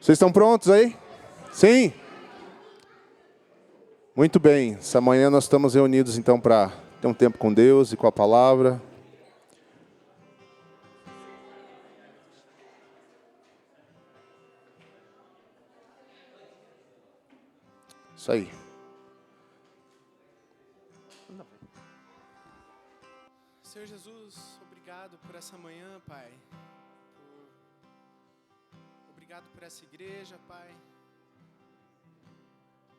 Vocês estão prontos aí? Sim? Muito bem. Essa manhã nós estamos reunidos então para ter um tempo com Deus e com a palavra. Isso aí. Senhor Jesus, obrigado por essa manhã, Pai. Obrigado por essa igreja, Pai.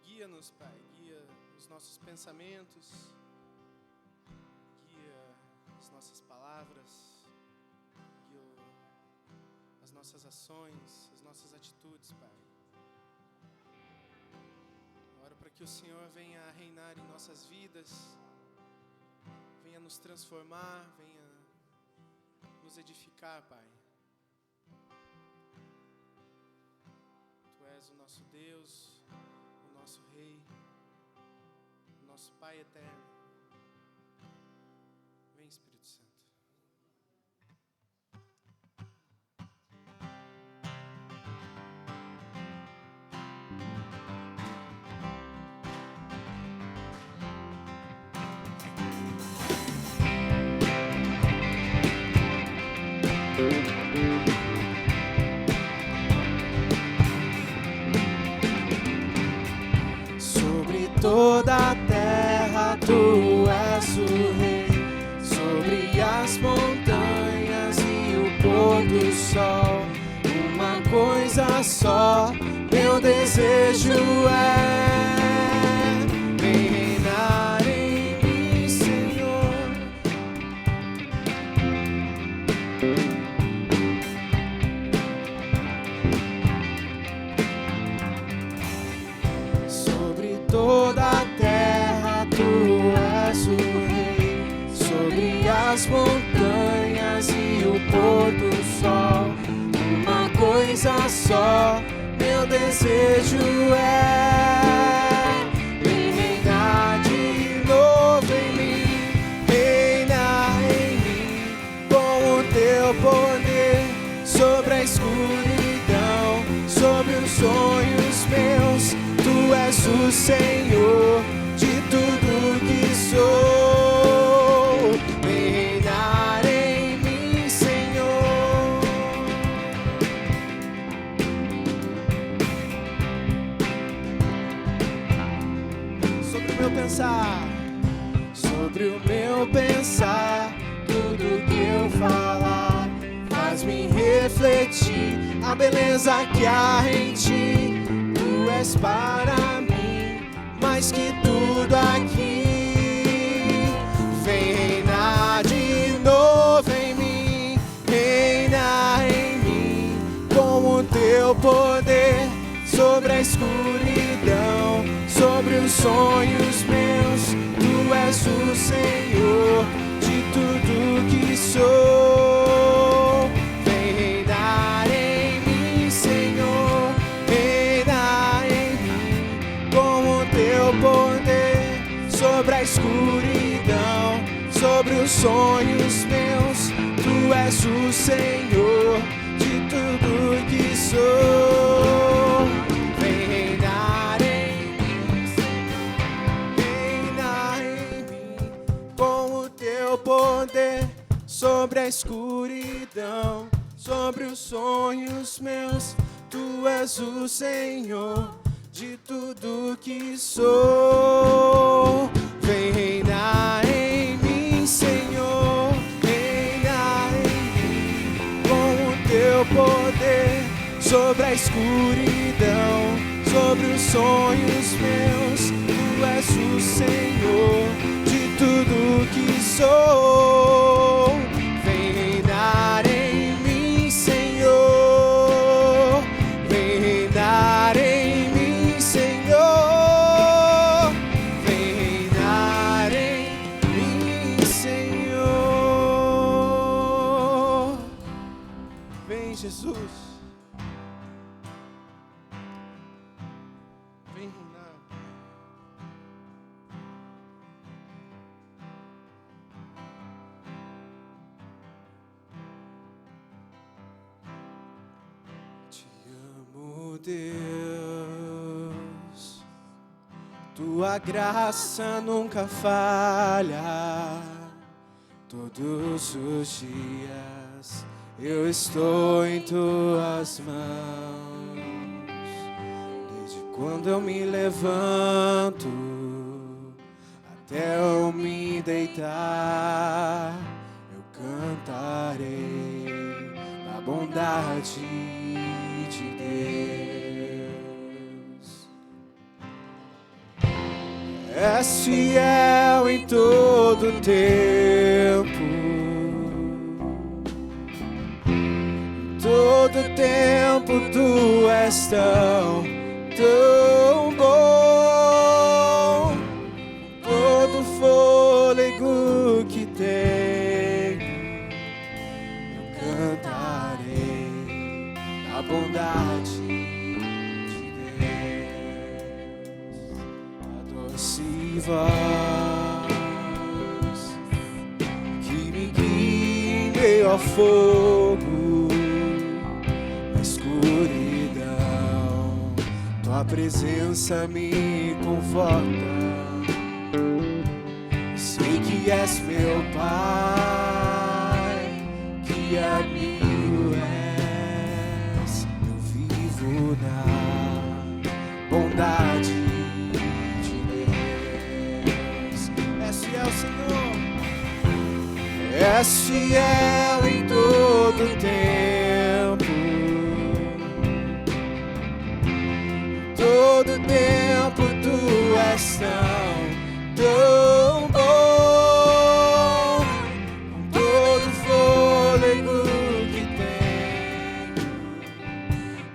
Guia-nos, Pai. Guia os nossos pensamentos. Guia as nossas palavras. Guia as nossas ações, as nossas atitudes, Pai. Oro para que o Senhor venha a reinar em nossas vidas. Venha nos transformar, venha nos edificar, Pai. Tu és o nosso Deus, o nosso Rei, o nosso Pai eterno. Vem, Espírito Santo. Sobre toda a terra tu és o Rei, sobre as montanhas e o pôr do sol. Uma coisa só, meu desejo é: vem reinar em mim, Senhor. Sobre toda a terra tu és o Rei, sobre as montanhas e o pôr do sol. Uma coisa só, meu desejo é: vem reinar de novo em mim, reinar em mim com o teu poder sobre a escuridão, sobre os sonhos meus. Tu és o Senhor de tudo que sou. Vem reinar em mim, Senhor. Sobre o meu pensar, sobre o meu pensar, tudo que eu falar faz-me refletir a beleza que há em ti. Tu és para mim mais que tudo aqui. Vem reinar de novo em mim, reinar em mim com o teu poder sobre a escuridão, sobre os sonhos meus. Tu és o Senhor de tudo que sou. Vem reinar em mim, Senhor, reinar em mim com o teu poder sobre a escuridão, sobre os sonhos meus. Tu és o Senhor de tudo que sou. Vem reinar em mim, Senhor, reinar em mim com o teu poder sobre a escuridão, sobre os sonhos meus. Tu és o Senhor de tudo que sou. Vem reinar em mim, Senhor, reinar em mim com o teu poder sobre a escuridão, sobre os sonhos meus. Tu és o Senhor de tudo que sou. Vem reinar em mim, Senhor, vem reinar em mim, Senhor, vem reinar em mim, Senhor. Vem, Jesus. Vem reinar. Deus, tua graça nunca falha. Todos os dias eu estou em tuas mãos. Desde quando eu me levanto até eu me deitar, eu cantarei a bondade de Deus. És fiel em todo tempo, em todo tempo tu és tão bom. Todo fôlego que tenho, eu cantarei a bondade de Deus. A doce voz que me guia em meio ao fogo, na escuridão, tua presença me conforta. Sei que és meu Pai, que amigo és. Eu vivo na bondade de Deus. És fiel, Senhor. És fiel em todo tempo. Em todo tempo tu és tão bom, com todo fôlego que tenho,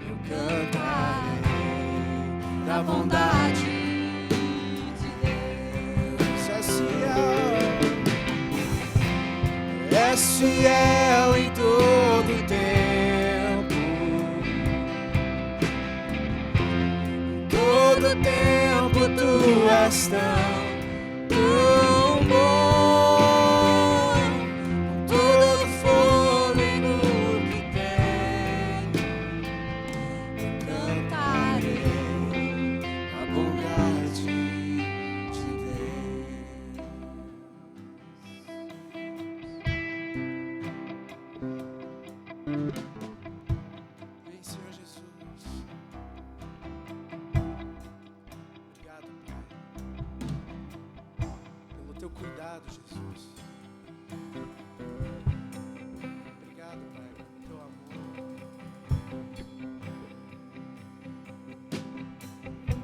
eu cantarei da bondade de Deus. És fiel em todo tempo, todo tempo tu és tão bom, com todo fôlego que tenho, eu cantarei a bondade de Deus. Vem, Senhor Jesus. Obrigado, Pai, pelo teu cuidado, Jesus. Obrigado, Pai, pelo teu amor.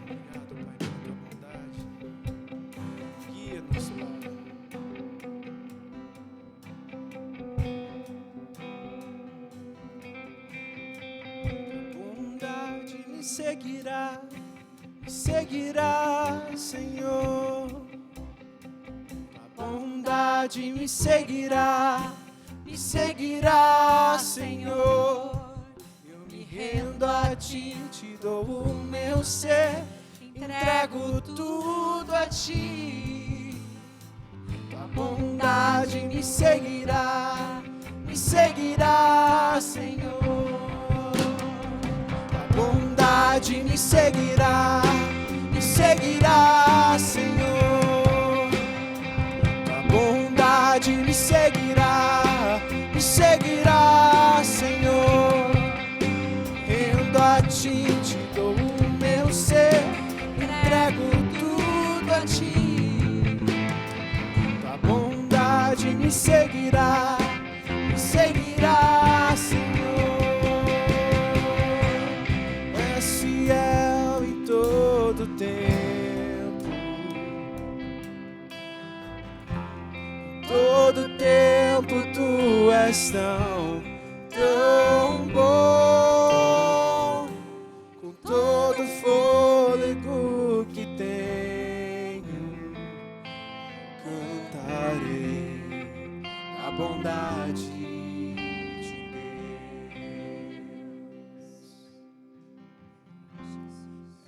Obrigado, Pai, pela tua bondade. Guia-nos, Pai. Bondade me seguirá, Senhor. A bondade me seguirá, Senhor. Eu me rendo a ti, te dou o meu ser, entrego tudo a ti. Tua bondade me seguirá, Senhor. Bondade me seguirá, Senhor. Tua bondade me seguirá, Senhor. Rendo a ti, te dou o meu ser, entrego tudo a ti. Tua bondade me seguirá, Senhor. Fiel em todo tempo, todo tempo tu és tão bom, com todo fôlego que tenho, cantarei a bondade de Deus.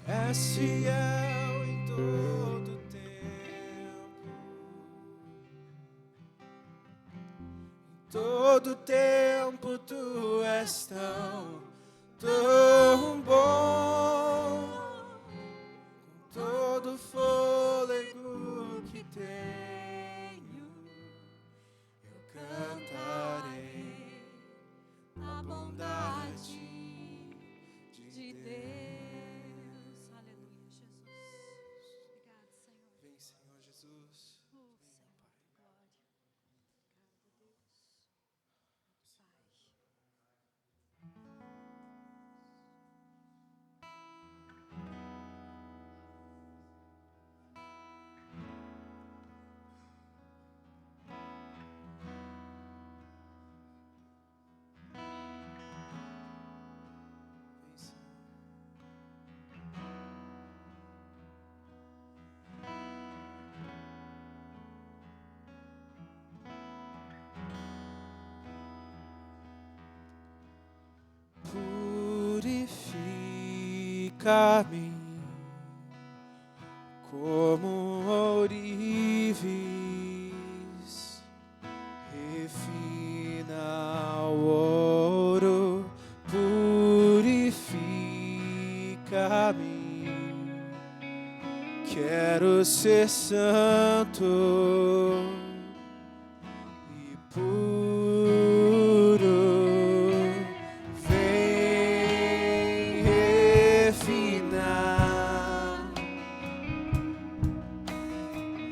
És fiel em todo tempo, em todo tempo tu és tão bom. purifica-me como ourives, refina o ouro, purifica-me. Quero ser santo e puro. Vem refinar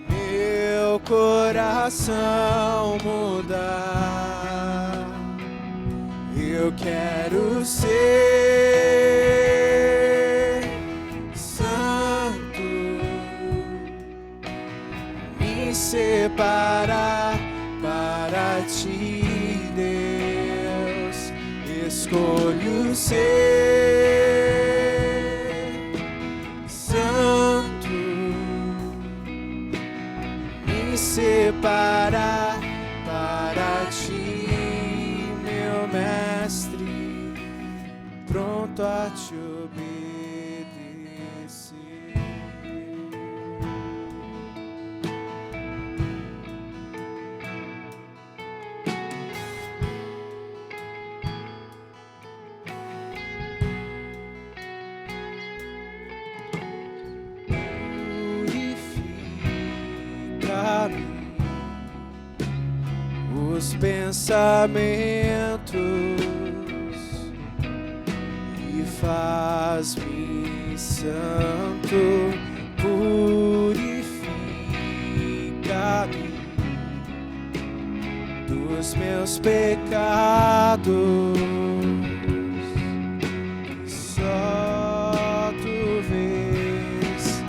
meu coração, mudar. Eu quero ser santo, me separar para ti, Deus. Escolho ser santo, me separar para ti, meu mestre, pronto a te obedecer. Purifica-me os pensamentos e faz-me santo. Purifica-me dos meus pecados, que só tu vês.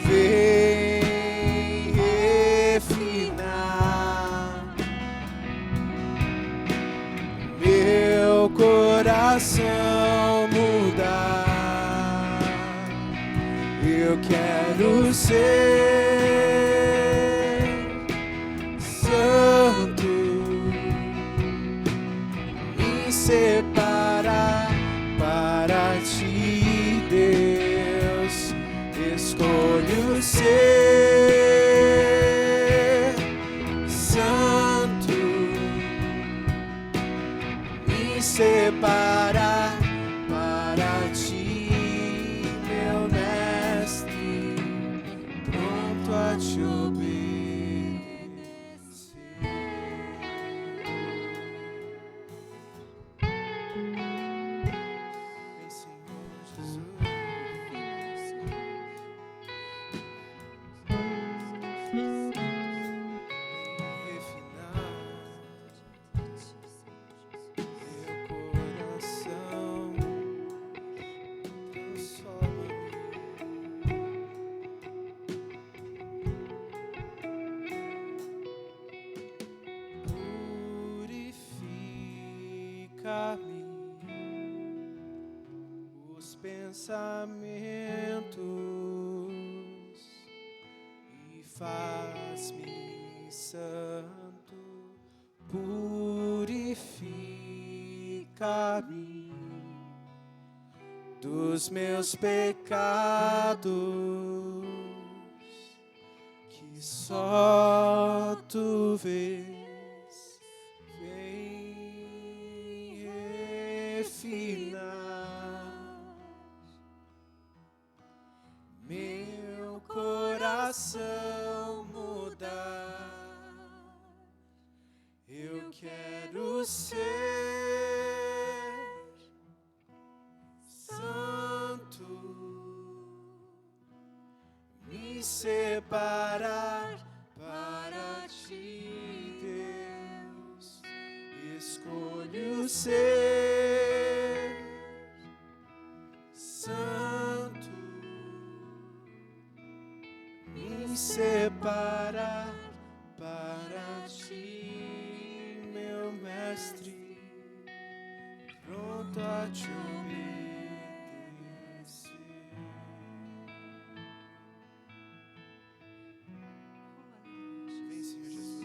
Vem refinar meu coração, mudar. Eu quero ser santo, me separar para ti, Deus. Escolho ser santo, me separar para ti, meu mestre, pronto a te obedecer. Vem, Senhor Jesus. Refinar meu coração, transforma-me. Purifica-me os pensamentos e faz-me santo. Purifica-me dos meus pecados, que só tu vês. Vem refinar meu coração, mudar. Eu quero ser santo, me separar para ti, Deus. Escolho ser santo, me separar para ti, meu mestre, pronto a te obedecer. Vem, Senhor Jesus.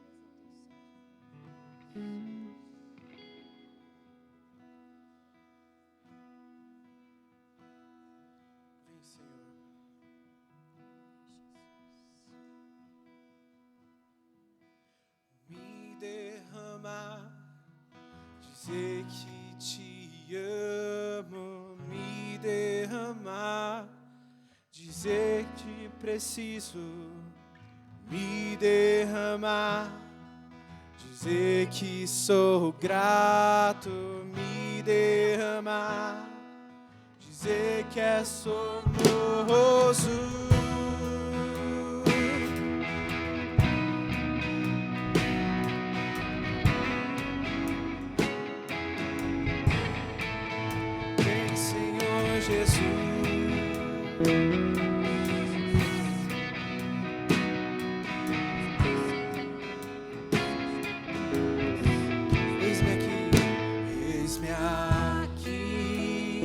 Bendito teu sangue. Vem, Senhor. Me derramar, dizer que te amo, me derramar, dizer que preciso, me derramar, dizer que sou grato, me derramar, dizer que é somoroso. Vem, Senhor Jesus. Eis-me aqui,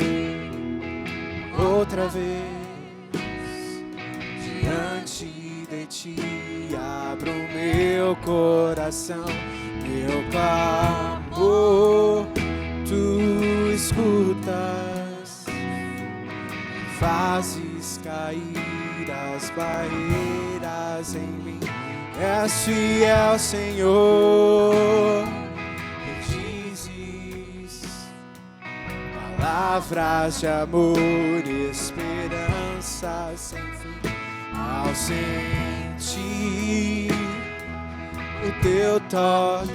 outra vez, diante de ti, abro meu coração, meu clamor, tu escutas, fazes cair as barreiras em mim, és fiel, Senhor, e dizes palavras de amor, esperança sem fim, ao sentir o teu toque,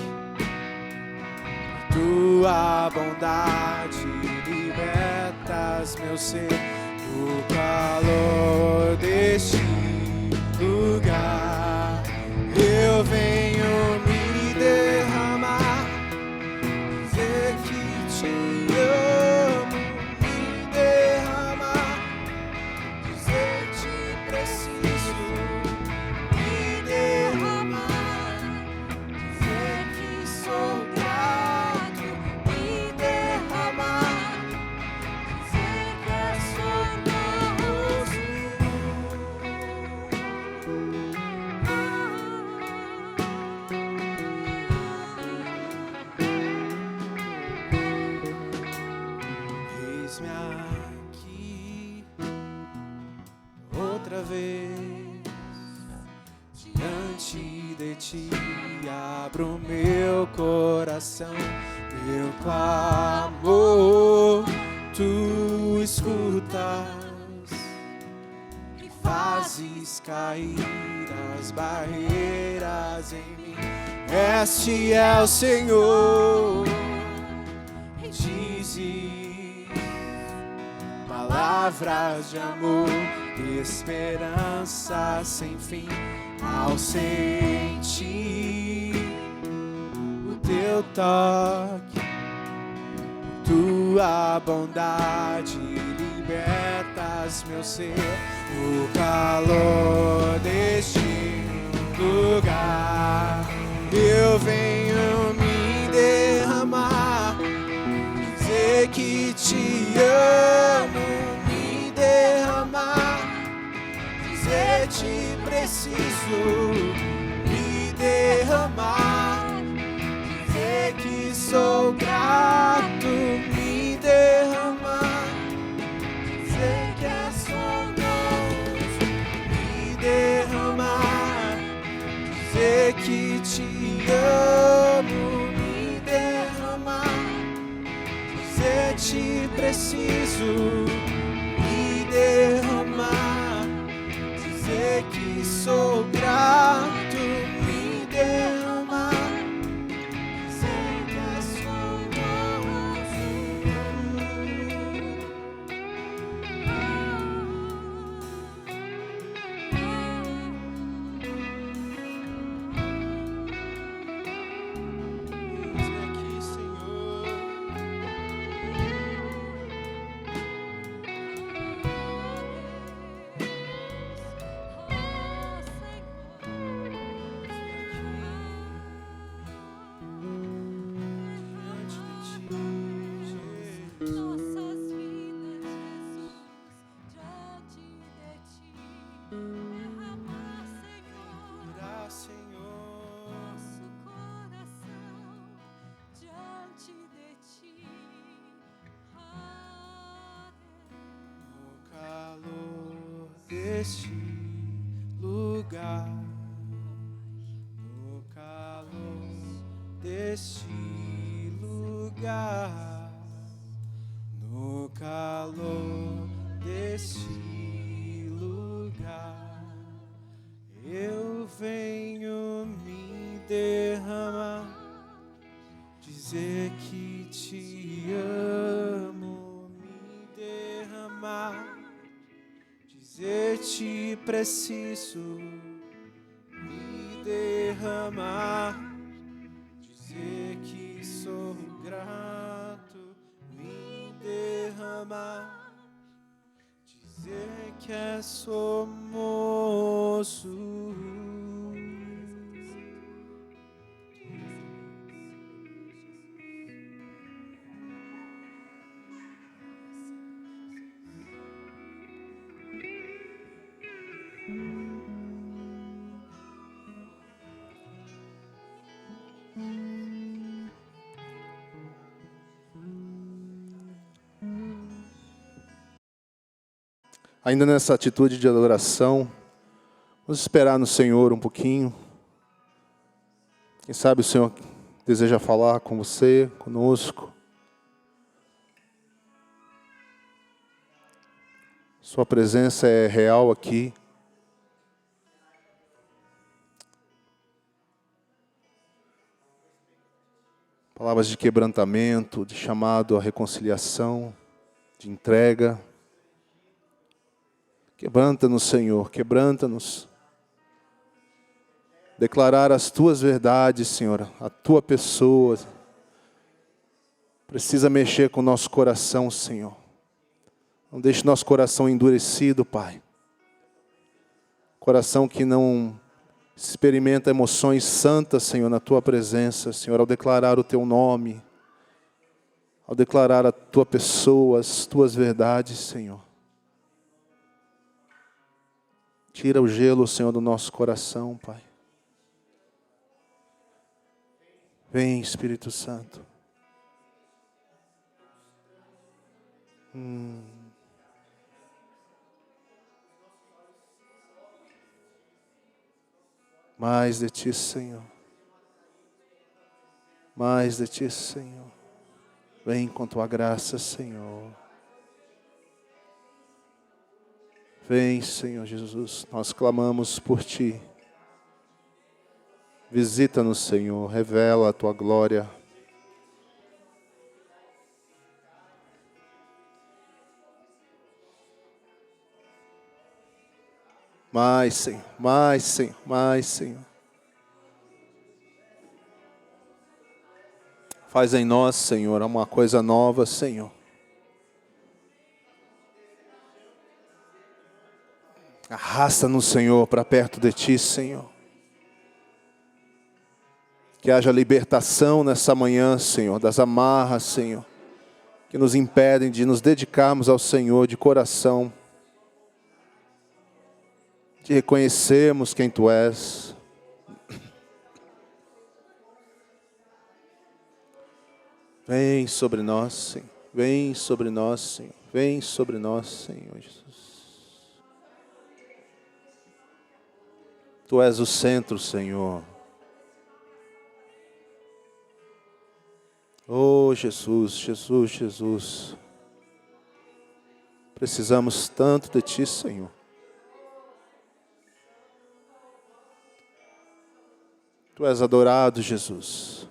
tua bondade libertas meu ser do calor deste lugar. Eu venho me derramar, dizer que te amo, me derramar, dizer que preciso, me derramar, dizer que sou grato, me derramar, dizer que é sonoroso. Eis-me aqui outra vez, diante de ti, abro meu coração, meu clamor, tu escutas e fazes cair as barreiras em mim. És fiel, Senhor, e dizes palavras de amor, esperança sem fim, ao sentir o teu toque, tua bondade libertas meu ser, o calor deste lugar. Eu venho me derramar, dizer que te amo, me derramar, dizer te preciso, me derramar, dizer que sou grato, me derramar, dizer que é sonoroso, me derramar, dizer que te amo, me derramar, dizer te preciso, me derramar, dizer que sou grato, me derramar, dizer que é sonoroso. Eis-me aqui, Senhor. deste lugar, no calor deste lugar, no calor deste lugar, eu venho me derramar, dizer que te amo, me derramar, dizer te preciso, me derramar, dizer que sou grato, me derramar, dizer que é somoço. Ainda nessa atitude de adoração, vamos esperar no Senhor um pouquinho. Quem sabe o Senhor deseja falar com você, conosco. Sua presença é real aqui. Palavras de quebrantamento, de chamado à reconciliação, de entrega. Quebranta-nos, Senhor, quebranta-nos. Declarar as Tuas verdades, Senhor, a Tua pessoa. Precisa mexer com o nosso coração, Senhor. Não deixe nosso coração endurecido, Pai. Coração que não experimenta emoções santas, Senhor, na Tua presença, Senhor, ao declarar o Teu nome, ao declarar a Tua pessoa, as Tuas verdades, Senhor. Tira o gelo, Senhor, do nosso coração, Pai. Vem, Espírito Santo. Mais de Ti, Senhor. Mais de Ti, Senhor. Vem com Tua graça, Senhor. Vem, Senhor Jesus, nós clamamos por Ti. Visita-nos, Senhor, revela a Tua glória. Mais, Senhor, mais, Senhor, mais, Senhor. Faz em nós, Senhor, uma coisa nova, Senhor. Arrasta-nos, Senhor, para perto de Ti, Senhor. Que haja libertação nessa manhã, Senhor, das amarras, Senhor, que nos impedem de nos dedicarmos ao Senhor de coração, de reconhecermos quem Tu és. Vem sobre nós, Senhor. Vem sobre nós, Senhor. Vem sobre nós, Senhor Jesus. Tu és o centro, Senhor. Oh, Jesus, Jesus, Jesus. Precisamos tanto de Ti, Senhor. Tu és adorado, Jesus.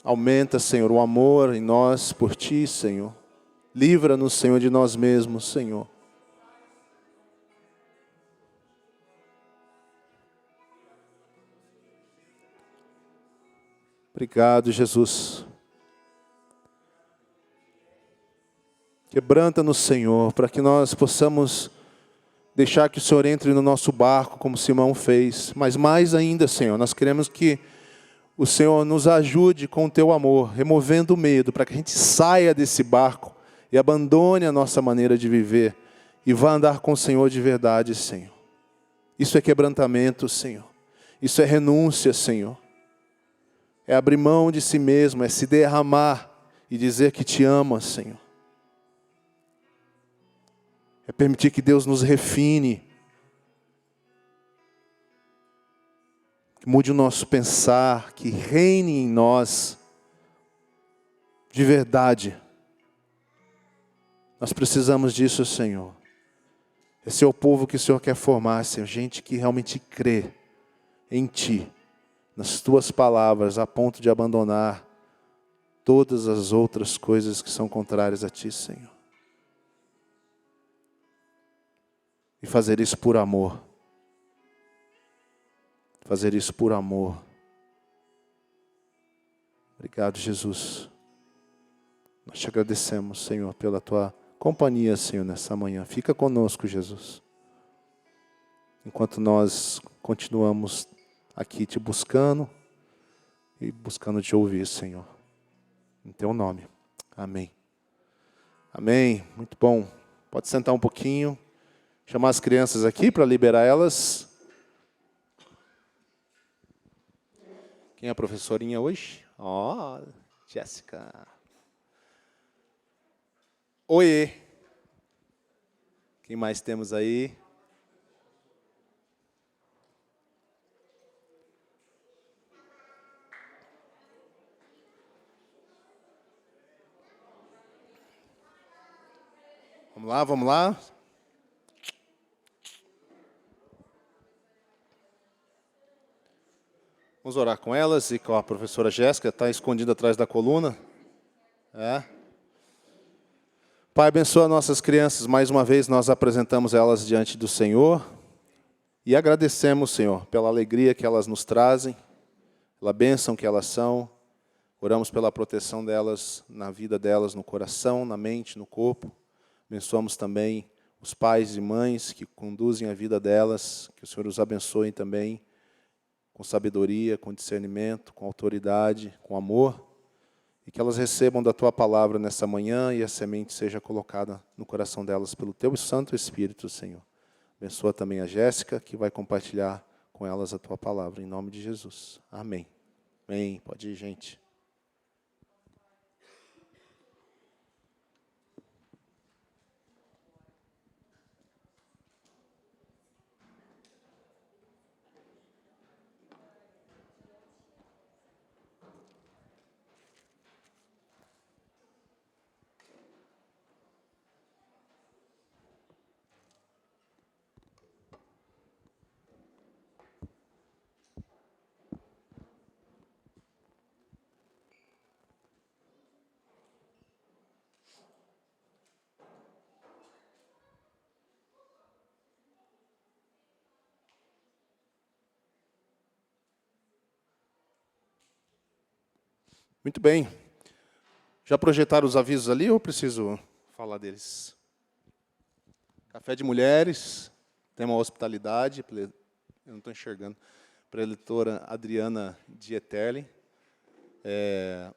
Aumenta, Senhor, o amor em nós por Ti, Senhor. Livra-nos, Senhor, de nós mesmos, Senhor. Obrigado, Jesus. Quebranta-nos, Senhor, para que nós possamos deixar que o Senhor entre no nosso barco, como Simão fez. Mas mais ainda, Senhor, nós queremos que o Senhor nos ajude com o Teu amor, removendo o medo, para que a gente saia desse barco e abandone a nossa maneira de viver e vá andar com o Senhor de verdade, Senhor. Isso é quebrantamento, Senhor. Isso é renúncia, Senhor. É abrir mão de si mesmo, é se derramar e dizer que Te ama, Senhor. É permitir que Deus nos refine. Que mude o nosso pensar, que reine em nós de verdade. Nós precisamos disso, Senhor. Esse é o povo que o Senhor quer formar, Senhor. Gente que realmente crê em Ti, nas Tuas palavras, a ponto de abandonar todas as outras coisas que são contrárias a Ti, Senhor. E fazer isso por amor. Fazer isso por amor. Obrigado, Jesus. Nós te agradecemos, Senhor, pela Tua companhia, Senhor, nessa manhã. Fica conosco, Jesus. Enquanto nós continuamos aqui te buscando e buscando te ouvir, Senhor. Em Teu nome. Amém. Amém. Muito bom. Pode sentar um pouquinho. Chamar as crianças aqui para liberar elas. Quem é a professorinha hoje? Ó, Jéssica. Oiê. Quem mais temos aí? Vamos lá, vamos lá. Vamos orar com elas e com a professora Jéssica, está escondida atrás da coluna. Pai, abençoa nossas crianças. Mais uma vez nós apresentamos elas diante do Senhor. E agradecemos, Senhor, pela alegria que elas nos trazem, pela bênção que elas são. Oramos pela proteção delas, na vida delas, no coração, na mente, no corpo. Abençoamos também os pais e mães que conduzem a vida delas. Que o Senhor os abençoe também, com sabedoria, com discernimento, com autoridade, com amor, e que elas recebam da Tua palavra nessa manhã e a semente seja colocada no coração delas pelo Teu Santo Espírito, Senhor. Abençoa também a Jéssica, que vai compartilhar com elas a Tua palavra, em nome de Jesus. Amém. Amém. Pode ir, gente. Muito bem. Já projetaram os avisos ali ou eu preciso falar deles? Café de mulheres, tema hospitalidade, eu não estou enxergando, preletora Adriana Dieterli.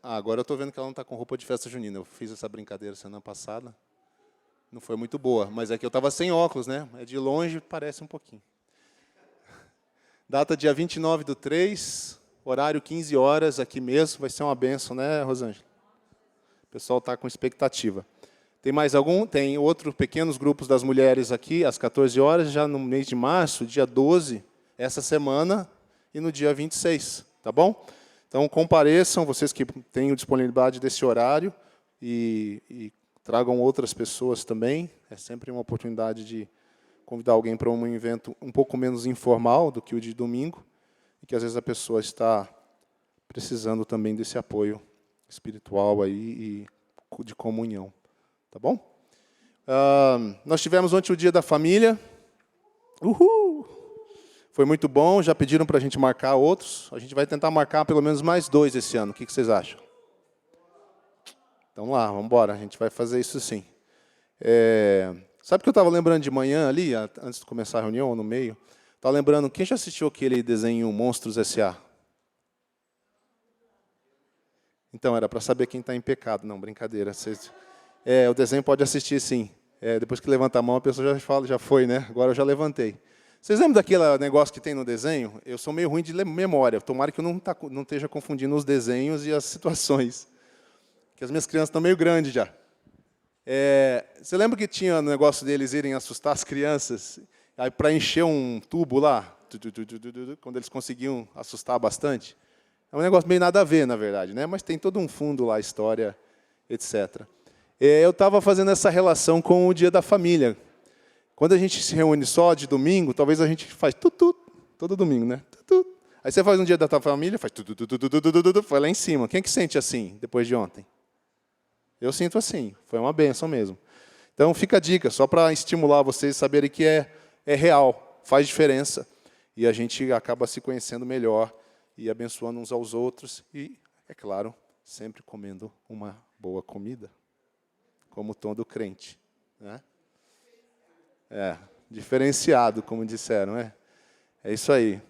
Agora eu estou vendo que ela não está com roupa de festa junina. Eu fiz essa brincadeira semana passada. Não foi muito boa, mas é que eu estava sem óculos, né? De longe parece um pouquinho. Data dia 29/3, horário 15 horas, aqui mesmo. Vai ser uma bênção, né, Rosângela? O pessoal está com expectativa. Tem mais algum? Tem outros pequenos grupos das mulheres aqui, às 14 horas, já no mês de março, dia 12, essa semana, e no dia 26, tá bom? Então, compareçam, vocês que têm disponibilidade desse horário, e tragam outras pessoas também. É sempre uma oportunidade de convidar alguém para um evento um pouco menos informal do que o de domingo, e que às vezes a pessoa está precisando também desse apoio espiritual aí e de comunhão. Tá bom? Nós tivemos ontem o Dia da Família. Uhul! Foi muito bom, já pediram para a gente marcar outros. A gente vai tentar marcar pelo menos mais 2 esse ano. O que vocês acham? Então lá, vamos embora, a gente vai fazer isso sim. Sabe o que eu estava lembrando de manhã ali, antes de começar a reunião, ou no meio? Estava lembrando, quem já assistiu aquele desenho Monstros S.A.? Então, era para saber quem está em pecado. Não, brincadeira. O desenho pode assistir, sim. Depois que levanta a mão, a pessoa já fala, já foi, né? Agora eu já levantei. Vocês lembram daquele negócio que tem no desenho? Eu sou meio ruim de memória. Tomara que eu não esteja confundindo os desenhos e as situações. Que as minhas crianças estão meio grandes já. Você lembra que tinha o negócio deles irem assustar as crianças? Aí, para encher um tubo lá, quando eles conseguiam assustar bastante? É um negócio meio nada a ver, na verdade, né? Mas tem todo um fundo lá, história, etc. Eu estava fazendo essa relação com o dia da família. Quando a gente se reúne só de domingo, talvez a gente faz todo domingo, né? Aí você faz um dia da tua família, faz foi lá em cima. Quem que sente assim, depois de ontem? Eu sinto assim, foi uma bênção mesmo. Então, fica a dica, só para estimular vocês a saberem que é real, faz diferença. E a gente acaba se conhecendo melhor e abençoando uns aos outros. E, é claro, sempre comendo uma boa comida, como todo crente. Né? Diferenciado, como disseram. É isso aí.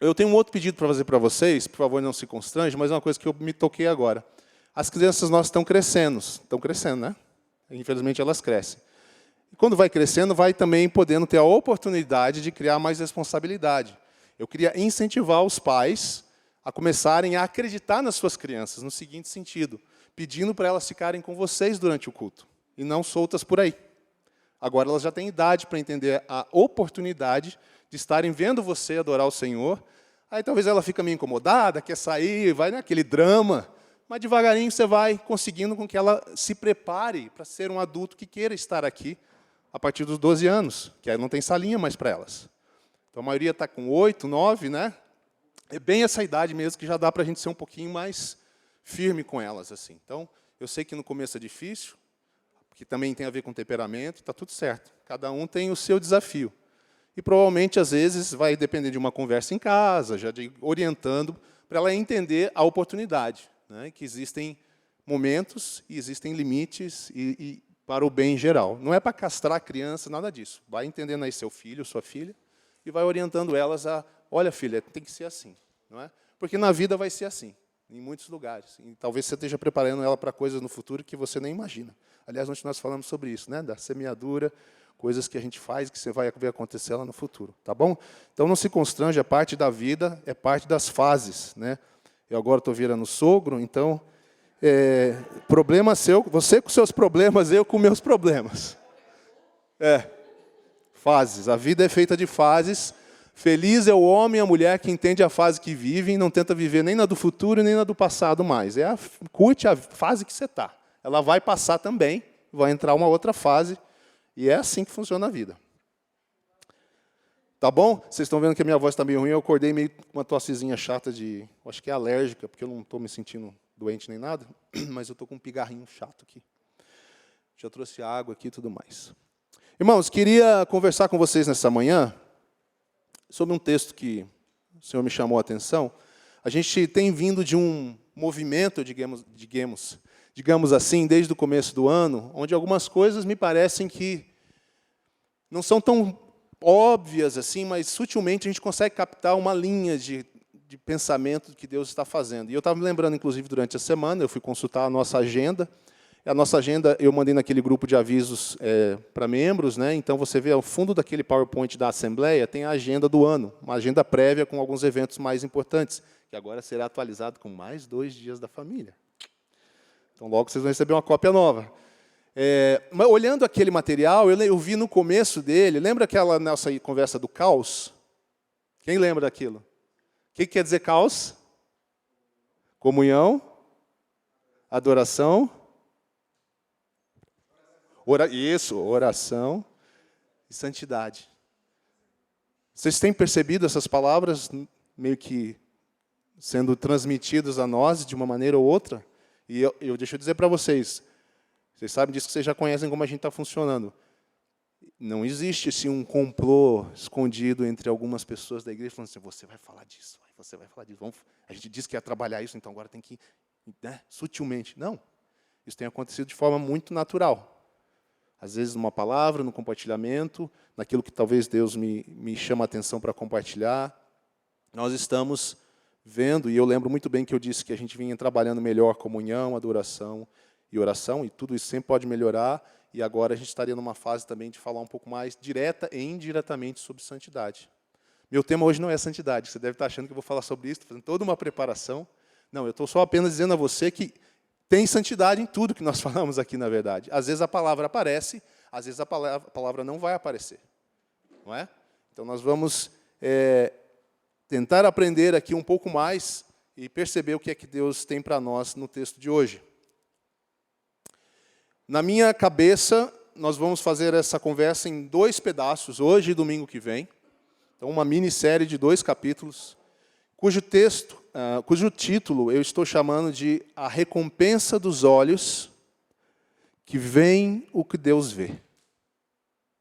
Eu tenho um outro pedido para fazer para vocês, por favor, não se constrange, mas é uma coisa que eu me toquei agora. As crianças nossas estão crescendo, né? Infelizmente, elas crescem. E quando vai crescendo, vai também podendo ter a oportunidade de criar mais responsabilidade. Eu queria incentivar os pais a começarem a acreditar nas suas crianças, no seguinte sentido, pedindo para elas ficarem com vocês durante o culto, e não soltas por aí. Agora elas já têm idade para entender a oportunidade de estarem vendo você adorar o Senhor. Aí talvez ela fica meio incomodada, quer sair, vai naquele drama, mas devagarinho você vai conseguindo com que ela se prepare para ser um adulto que queira estar aqui a partir dos 12 anos, que aí não tem salinha mais para elas. Então a maioria está com 8, 9, né? É bem essa idade mesmo que já dá para a gente ser um pouquinho mais firme com elas. Assim. Então, eu sei que no começo é difícil, que também tem a ver com temperamento, está tudo certo. Cada um tem o seu desafio. E provavelmente, às vezes, vai depender de uma conversa em casa, já de orientando, para ela entender a oportunidade, né? Que existem momentos e existem limites e para o bem geral. Não é para castrar a criança, nada disso. Vai entendendo aí seu filho, sua filha, e vai orientando elas a, olha, filha, tem que ser assim. Não é? Porque na vida vai ser assim, em muitos lugares. E talvez você esteja preparando ela para coisas no futuro que você nem imagina. Aliás, ontem nós falamos sobre isso, né? Da semeadura, coisas que a gente faz que você vai ver acontecer lá no futuro. Tá bom? Então, não se constrange, é parte da vida, é parte das fases. Né? Eu agora estou virando sogro, então, problema seu, você com seus problemas, eu com meus problemas. Fases. A vida é feita de fases. Feliz é o homem e a mulher que entende a fase que vive e não tenta viver nem na do futuro nem na do passado mais. Curte a fase que você está. Ela vai passar também, vai entrar uma outra fase, e é assim que funciona a vida. Tá bom? Vocês estão vendo que a minha voz está meio ruim, eu acordei meio com uma tossezinha chata de, acho que é alérgica, porque eu não estou me sentindo doente nem nada, mas eu estou com um pigarrinho chato aqui. Já trouxe água aqui e tudo mais. Irmãos, queria conversar com vocês nessa manhã sobre um texto que o Senhor me chamou a atenção. A gente tem vindo de um movimento, digamos assim, desde o começo do ano, onde algumas coisas me parecem que não são tão óbvias assim, mas sutilmente a gente consegue captar uma linha de pensamento que Deus está fazendo. E eu estava me lembrando, inclusive, durante a semana, eu fui consultar a nossa agenda. A nossa agenda eu mandei naquele grupo de avisos para membros, né? Então você vê ao fundo daquele PowerPoint da Assembleia, tem a agenda do ano, uma agenda prévia com alguns eventos mais importantes, que agora será atualizado com mais 2 dias da família. Então logo vocês vão receber uma cópia nova. Mas olhando aquele material, eu vi no começo dele, lembra aquela nossa conversa do caos? Quem lembra daquilo? O que quer dizer caos? Comunhão, adoração, oração e santidade. Vocês têm percebido essas palavras meio que sendo transmitidas a nós de uma maneira ou outra? E deixa eu dizer para vocês sabem disso que vocês já conhecem como a gente está funcionando. Não existe assim, um complô escondido entre algumas pessoas da igreja falando assim, você vai falar disso, você vai falar disso. A gente disse que ia trabalhar isso, então agora tem que, né, sutilmente. Não, isso tem acontecido de forma muito natural. Às vezes numa palavra, no compartilhamento, naquilo que talvez Deus me chama a atenção para compartilhar. Nós estamos vendo, e eu lembro muito bem que eu disse que a gente vinha trabalhando melhor comunhão, adoração e oração, e tudo isso sempre pode melhorar, e agora a gente estaria numa fase também de falar um pouco mais direta e indiretamente sobre santidade. Meu tema hoje não é santidade, você deve estar achando que eu vou falar sobre isso, estou fazendo toda uma preparação. Não, eu estou só apenas dizendo a você que tem santidade em tudo que nós falamos aqui, na verdade. Às vezes a palavra aparece, às vezes a palavra não vai aparecer. Não é? Então nós vamos tentar aprender aqui um pouco mais e perceber o que é que Deus tem para nós no texto de hoje. Na minha cabeça, nós vamos fazer essa conversa em 2 pedaços, hoje e domingo que vem. Então, uma minissérie de 2 capítulos, cujo título eu estou chamando de A Recompensa dos Olhos que Veem o que Deus Vê.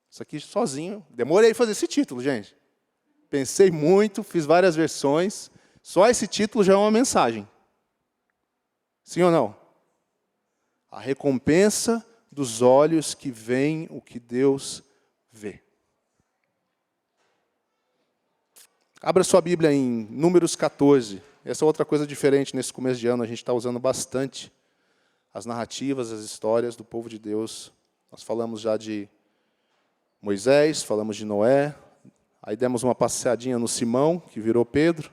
Isso aqui sozinho, demorei a fazer esse título, gente. Pensei muito, fiz várias versões. Só esse título já é uma mensagem. Sim ou não? A recompensa dos olhos que veem o que Deus vê. Abra sua Bíblia em Números 14. Essa é outra coisa diferente nesse começo de ano. A gente está usando bastante as narrativas, as histórias do povo de Deus. Nós falamos já de Moisés, falamos de Noé. Aí demos uma passeadinha no Simão, que virou Pedro.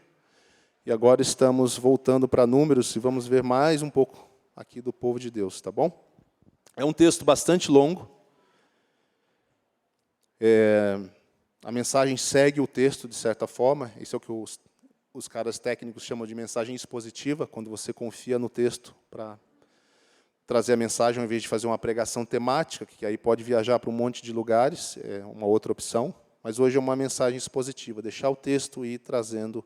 E agora estamos voltando para Números e vamos ver mais um pouco aqui do povo de Deus, tá bom? É um texto bastante longo. A mensagem segue o texto, de certa forma. Isso é o que os caras técnicos chamam de mensagem expositiva, quando você confia no texto para trazer a mensagem, ao invés de fazer uma pregação temática, que aí pode viajar para um monte de lugares, é uma outra opção. Mas hoje é uma mensagem expositiva, deixar o texto e ir trazendo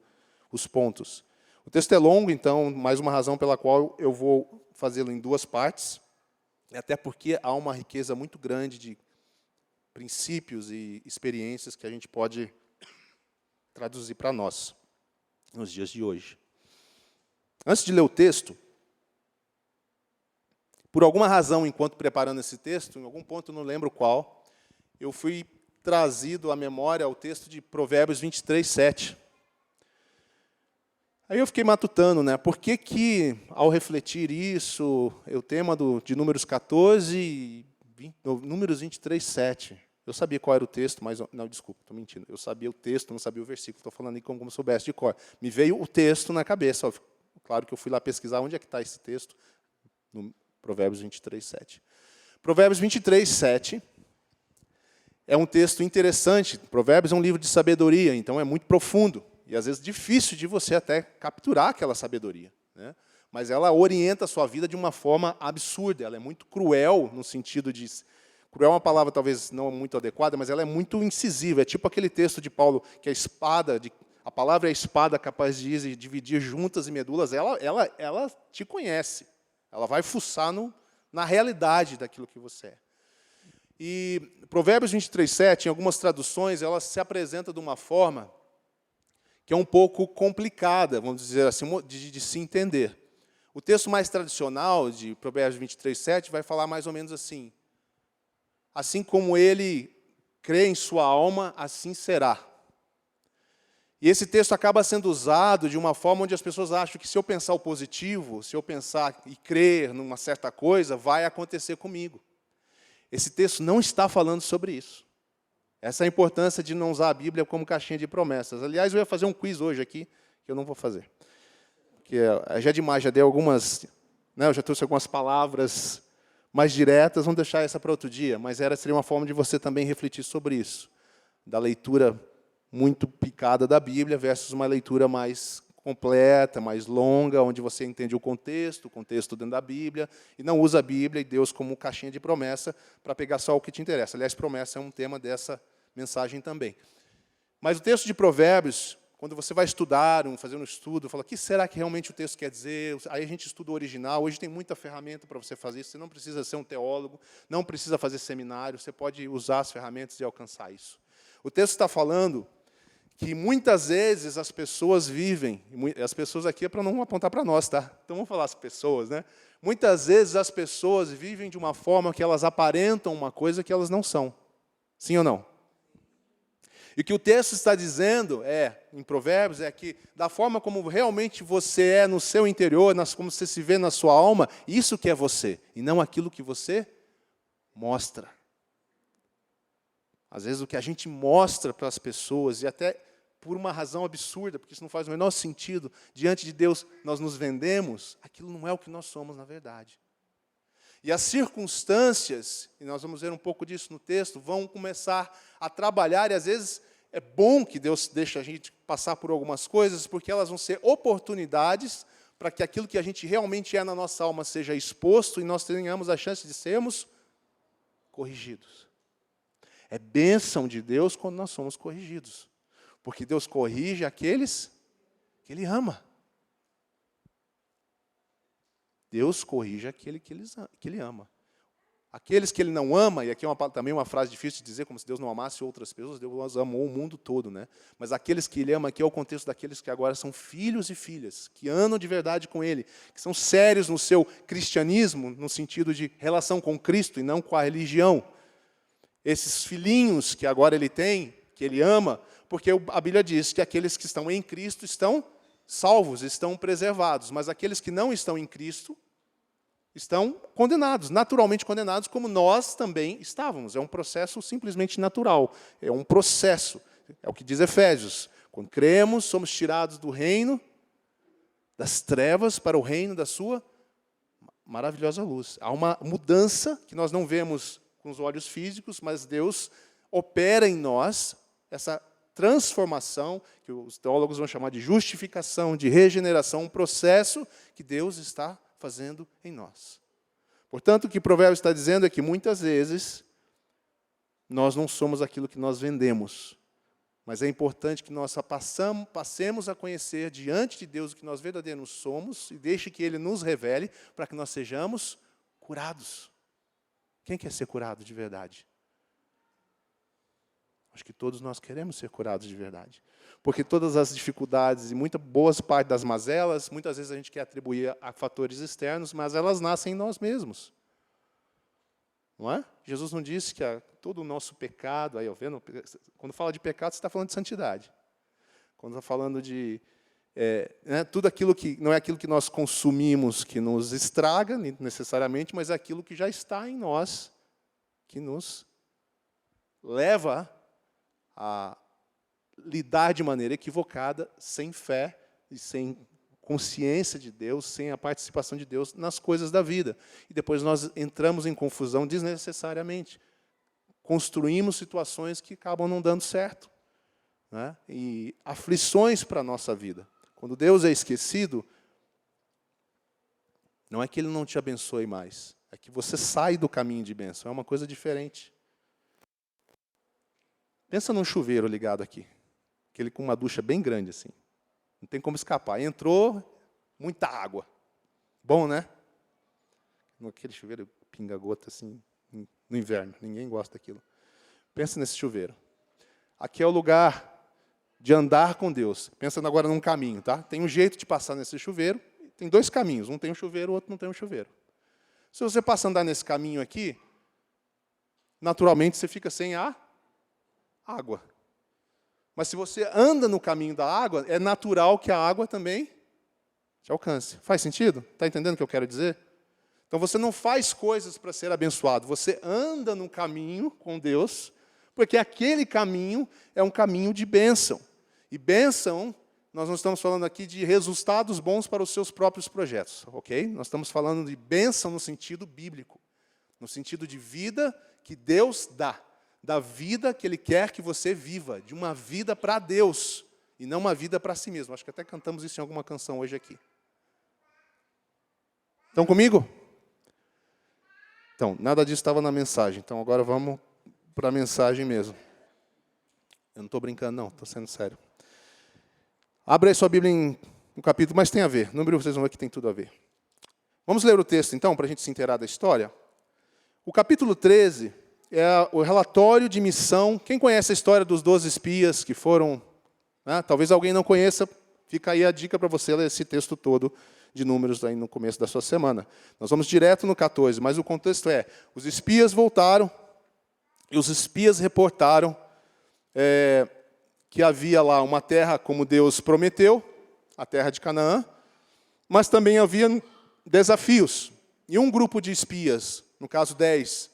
os pontos. O texto é longo, então, mais uma razão pela qual eu vou fazê-lo em 2 partes, até porque há uma riqueza muito grande de princípios e experiências que a gente pode traduzir para nós, nos dias de hoje. Antes de ler o texto, por alguma razão, enquanto preparando esse texto, em algum ponto, não lembro qual, eu fui trazido à memória o texto de Provérbios 23, 7. Aí eu fiquei matutando, né? Por que ao refletir isso, o tema de Números 14 e Números 23, 7. Eu sabia qual era o texto, mas... Não, desculpa, estou mentindo. Eu sabia o texto, não sabia o versículo. Estou falando aí como soubesse de cor. Me veio o texto na cabeça. Ó, claro que eu fui lá pesquisar onde é que está esse texto. No Provérbios 23, 7. Provérbios 23, 7 é um texto interessante. Provérbios é um livro de sabedoria, então é muito profundo. E, às vezes, difícil de você até capturar aquela sabedoria, né? Mas ela orienta a sua vida de uma forma absurda. Ela é muito cruel, no sentido de... Cruel é uma palavra talvez não muito adequada, mas ela é muito incisiva. É tipo aquele texto de Paulo, que a espada, a palavra é a espada capaz de dividir juntas e medulas. Ela te conhece. Ela vai fuçar na realidade daquilo que você é. E Provérbios 23, 7, em algumas traduções, ela se apresenta de uma forma que é um pouco complicada, vamos dizer assim, de se entender. O texto mais tradicional de Provérbios 23, 7 vai falar mais ou menos assim: assim como ele crê em sua alma, assim será. E esse texto acaba sendo usado de uma forma onde as pessoas acham que se eu pensar o positivo, se eu pensar e crer numa certa coisa, vai acontecer comigo. Esse texto não está falando sobre isso. Essa é a importância de não usar a Bíblia como caixinha de promessas. Aliás, eu ia fazer um quiz hoje aqui, que eu não vou fazer. Porque já é demais, já dei algumas... Né, eu já trouxe algumas palavras mais diretas, vamos deixar essa para outro dia. Mas seria uma forma de você também refletir sobre isso. Da leitura muito picada da Bíblia versus uma leitura mais completa, mais longa, onde você entende o contexto dentro da Bíblia, e não usa a Bíblia e Deus como caixinha de promessa para pegar só o que te interessa. Aliás, promessa é um tema dessa mensagem também. Mas o texto de Provérbios, quando você vai estudar, fazer um estudo, fala, o que será que realmente o texto quer dizer? Aí a gente estuda o original, hoje tem muita ferramenta para você fazer isso, você não precisa ser um teólogo, não precisa fazer seminário, você pode usar as ferramentas e alcançar isso. O texto está falando que muitas vezes as pessoas vivem, as pessoas aqui é para não apontar para nós, tá? Então vamos falar as pessoas, né? Muitas vezes as pessoas vivem de uma forma que elas aparentam uma coisa que elas não são. Sim ou não? E o que o texto está dizendo, em Provérbios, é que da forma como realmente você é no seu interior, como você se vê na sua alma, isso que é você, e não aquilo que você mostra. Às vezes o que a gente mostra para as pessoas, e até por uma razão absurda, porque isso não faz o menor sentido, diante de Deus nós nos vendemos, aquilo não é o que nós somos na verdade. E as circunstâncias, e nós vamos ver um pouco disso no texto, vão começar a trabalhar, e às vezes é bom que Deus deixe a gente passar por algumas coisas, porque elas vão ser oportunidades para que aquilo que a gente realmente é na nossa alma seja exposto e nós tenhamos a chance de sermos corrigidos. É bênção de Deus quando nós somos corrigidos, porque Deus corrige aqueles que Ele ama. Deus corrige aquele que Ele ama. Aqueles que Ele não ama, e aqui é também uma frase difícil de dizer, como se Deus não amasse outras pessoas, Deus amou o mundo todo, né? Mas aqueles que Ele ama, aqui é o contexto daqueles que agora são filhos e filhas, que andam de verdade com Ele, que são sérios no seu cristianismo, no sentido de relação com Cristo e não com a religião. Esses filhinhos que agora Ele tem, que Ele ama, porque a Bíblia diz que aqueles que estão em Cristo estão salvos, estão preservados, mas aqueles que não estão em Cristo estão condenados, naturalmente condenados, como nós também estávamos. É um processo simplesmente natural, é um processo, é o que diz Efésios. Quando cremos, somos tirados do reino das trevas para o reino da sua maravilhosa luz. Há uma mudança que nós não vemos com os olhos físicos, mas Deus opera em nós essa transformação, que os teólogos vão chamar de justificação, de regeneração, um processo que Deus está fazendo em nós. Portanto, o que o provérbio está dizendo é que muitas vezes nós não somos aquilo que nós vendemos, mas é importante que nós passemos a conhecer diante de Deus o que nós verdadeiramente somos e deixe que Ele nos revele para que nós sejamos curados. Quem quer ser curado de verdade? Acho que todos nós queremos ser curados de verdade. Porque todas as dificuldades e boas parte das mazelas, muitas vezes a gente quer atribuir a fatores externos, mas elas nascem em nós mesmos. Não é? Jesus não disse que todo o nosso pecado, aí, quando fala de pecado, você está falando de santidade. Quando está falando de tudo aquilo que não é aquilo que nós consumimos que nos estraga necessariamente, mas é aquilo que já está em nós, que nos leva a lidar de maneira equivocada, sem fé e sem consciência de Deus, sem a participação de Deus nas coisas da vida. E depois nós entramos em confusão desnecessariamente. Construímos situações que acabam não dando certo, né? E aflições para a nossa vida. Quando Deus é esquecido, não é que Ele não te abençoe mais, é que você sai do caminho de bênção, é uma coisa diferente. Pensa num chuveiro ligado aqui, aquele com uma ducha bem grande assim. Não tem como escapar. Entrou, muita água. Bom, né? Aquele chuveiro pinga-gota assim, no inverno. Ninguém gosta daquilo. Pensa nesse chuveiro. Aqui é o lugar de andar com Deus. Pensa agora num caminho, tá? Tem um jeito de passar nesse chuveiro. Tem dois caminhos. Um tem um chuveiro, o outro não tem um chuveiro. Se você passa a andar nesse caminho aqui, naturalmente você fica sem a água. Mas se você anda no caminho da água, é natural que a água também te alcance. Faz sentido? Está entendendo o que eu quero dizer? Então você não faz coisas para ser abençoado, você anda no caminho com Deus, porque aquele caminho é um caminho de bênção. E bênção, nós não estamos falando aqui de resultados bons para os seus próprios projetos, ok? Nós estamos falando de bênção no sentido bíblico, no sentido de vida que Deus dá. Da vida que Ele quer que você viva, de uma vida para Deus, e não uma vida para si mesmo. Acho que até cantamos isso em alguma canção hoje aqui. Estão comigo? Então, nada disso estava na mensagem, então agora vamos para a mensagem mesmo. Eu não estou brincando não, estou sendo sério. Abre aí sua Bíblia no capítulo, mas tem a ver, número vocês vão ver que tem tudo a ver. Vamos ler o texto então, para a gente se inteirar da história. O capítulo 13... é o relatório de missão. Quem conhece a história dos 12 espias que foram... né? Talvez alguém não conheça, fica aí a dica para você ler esse texto todo de Números aí no começo da sua semana. Nós vamos direto no 14, mas o contexto é, os espias voltaram, e os espias reportaram que havia lá uma terra como Deus prometeu, a terra de Canaã, mas também havia desafios. E um grupo de espias, no caso 10,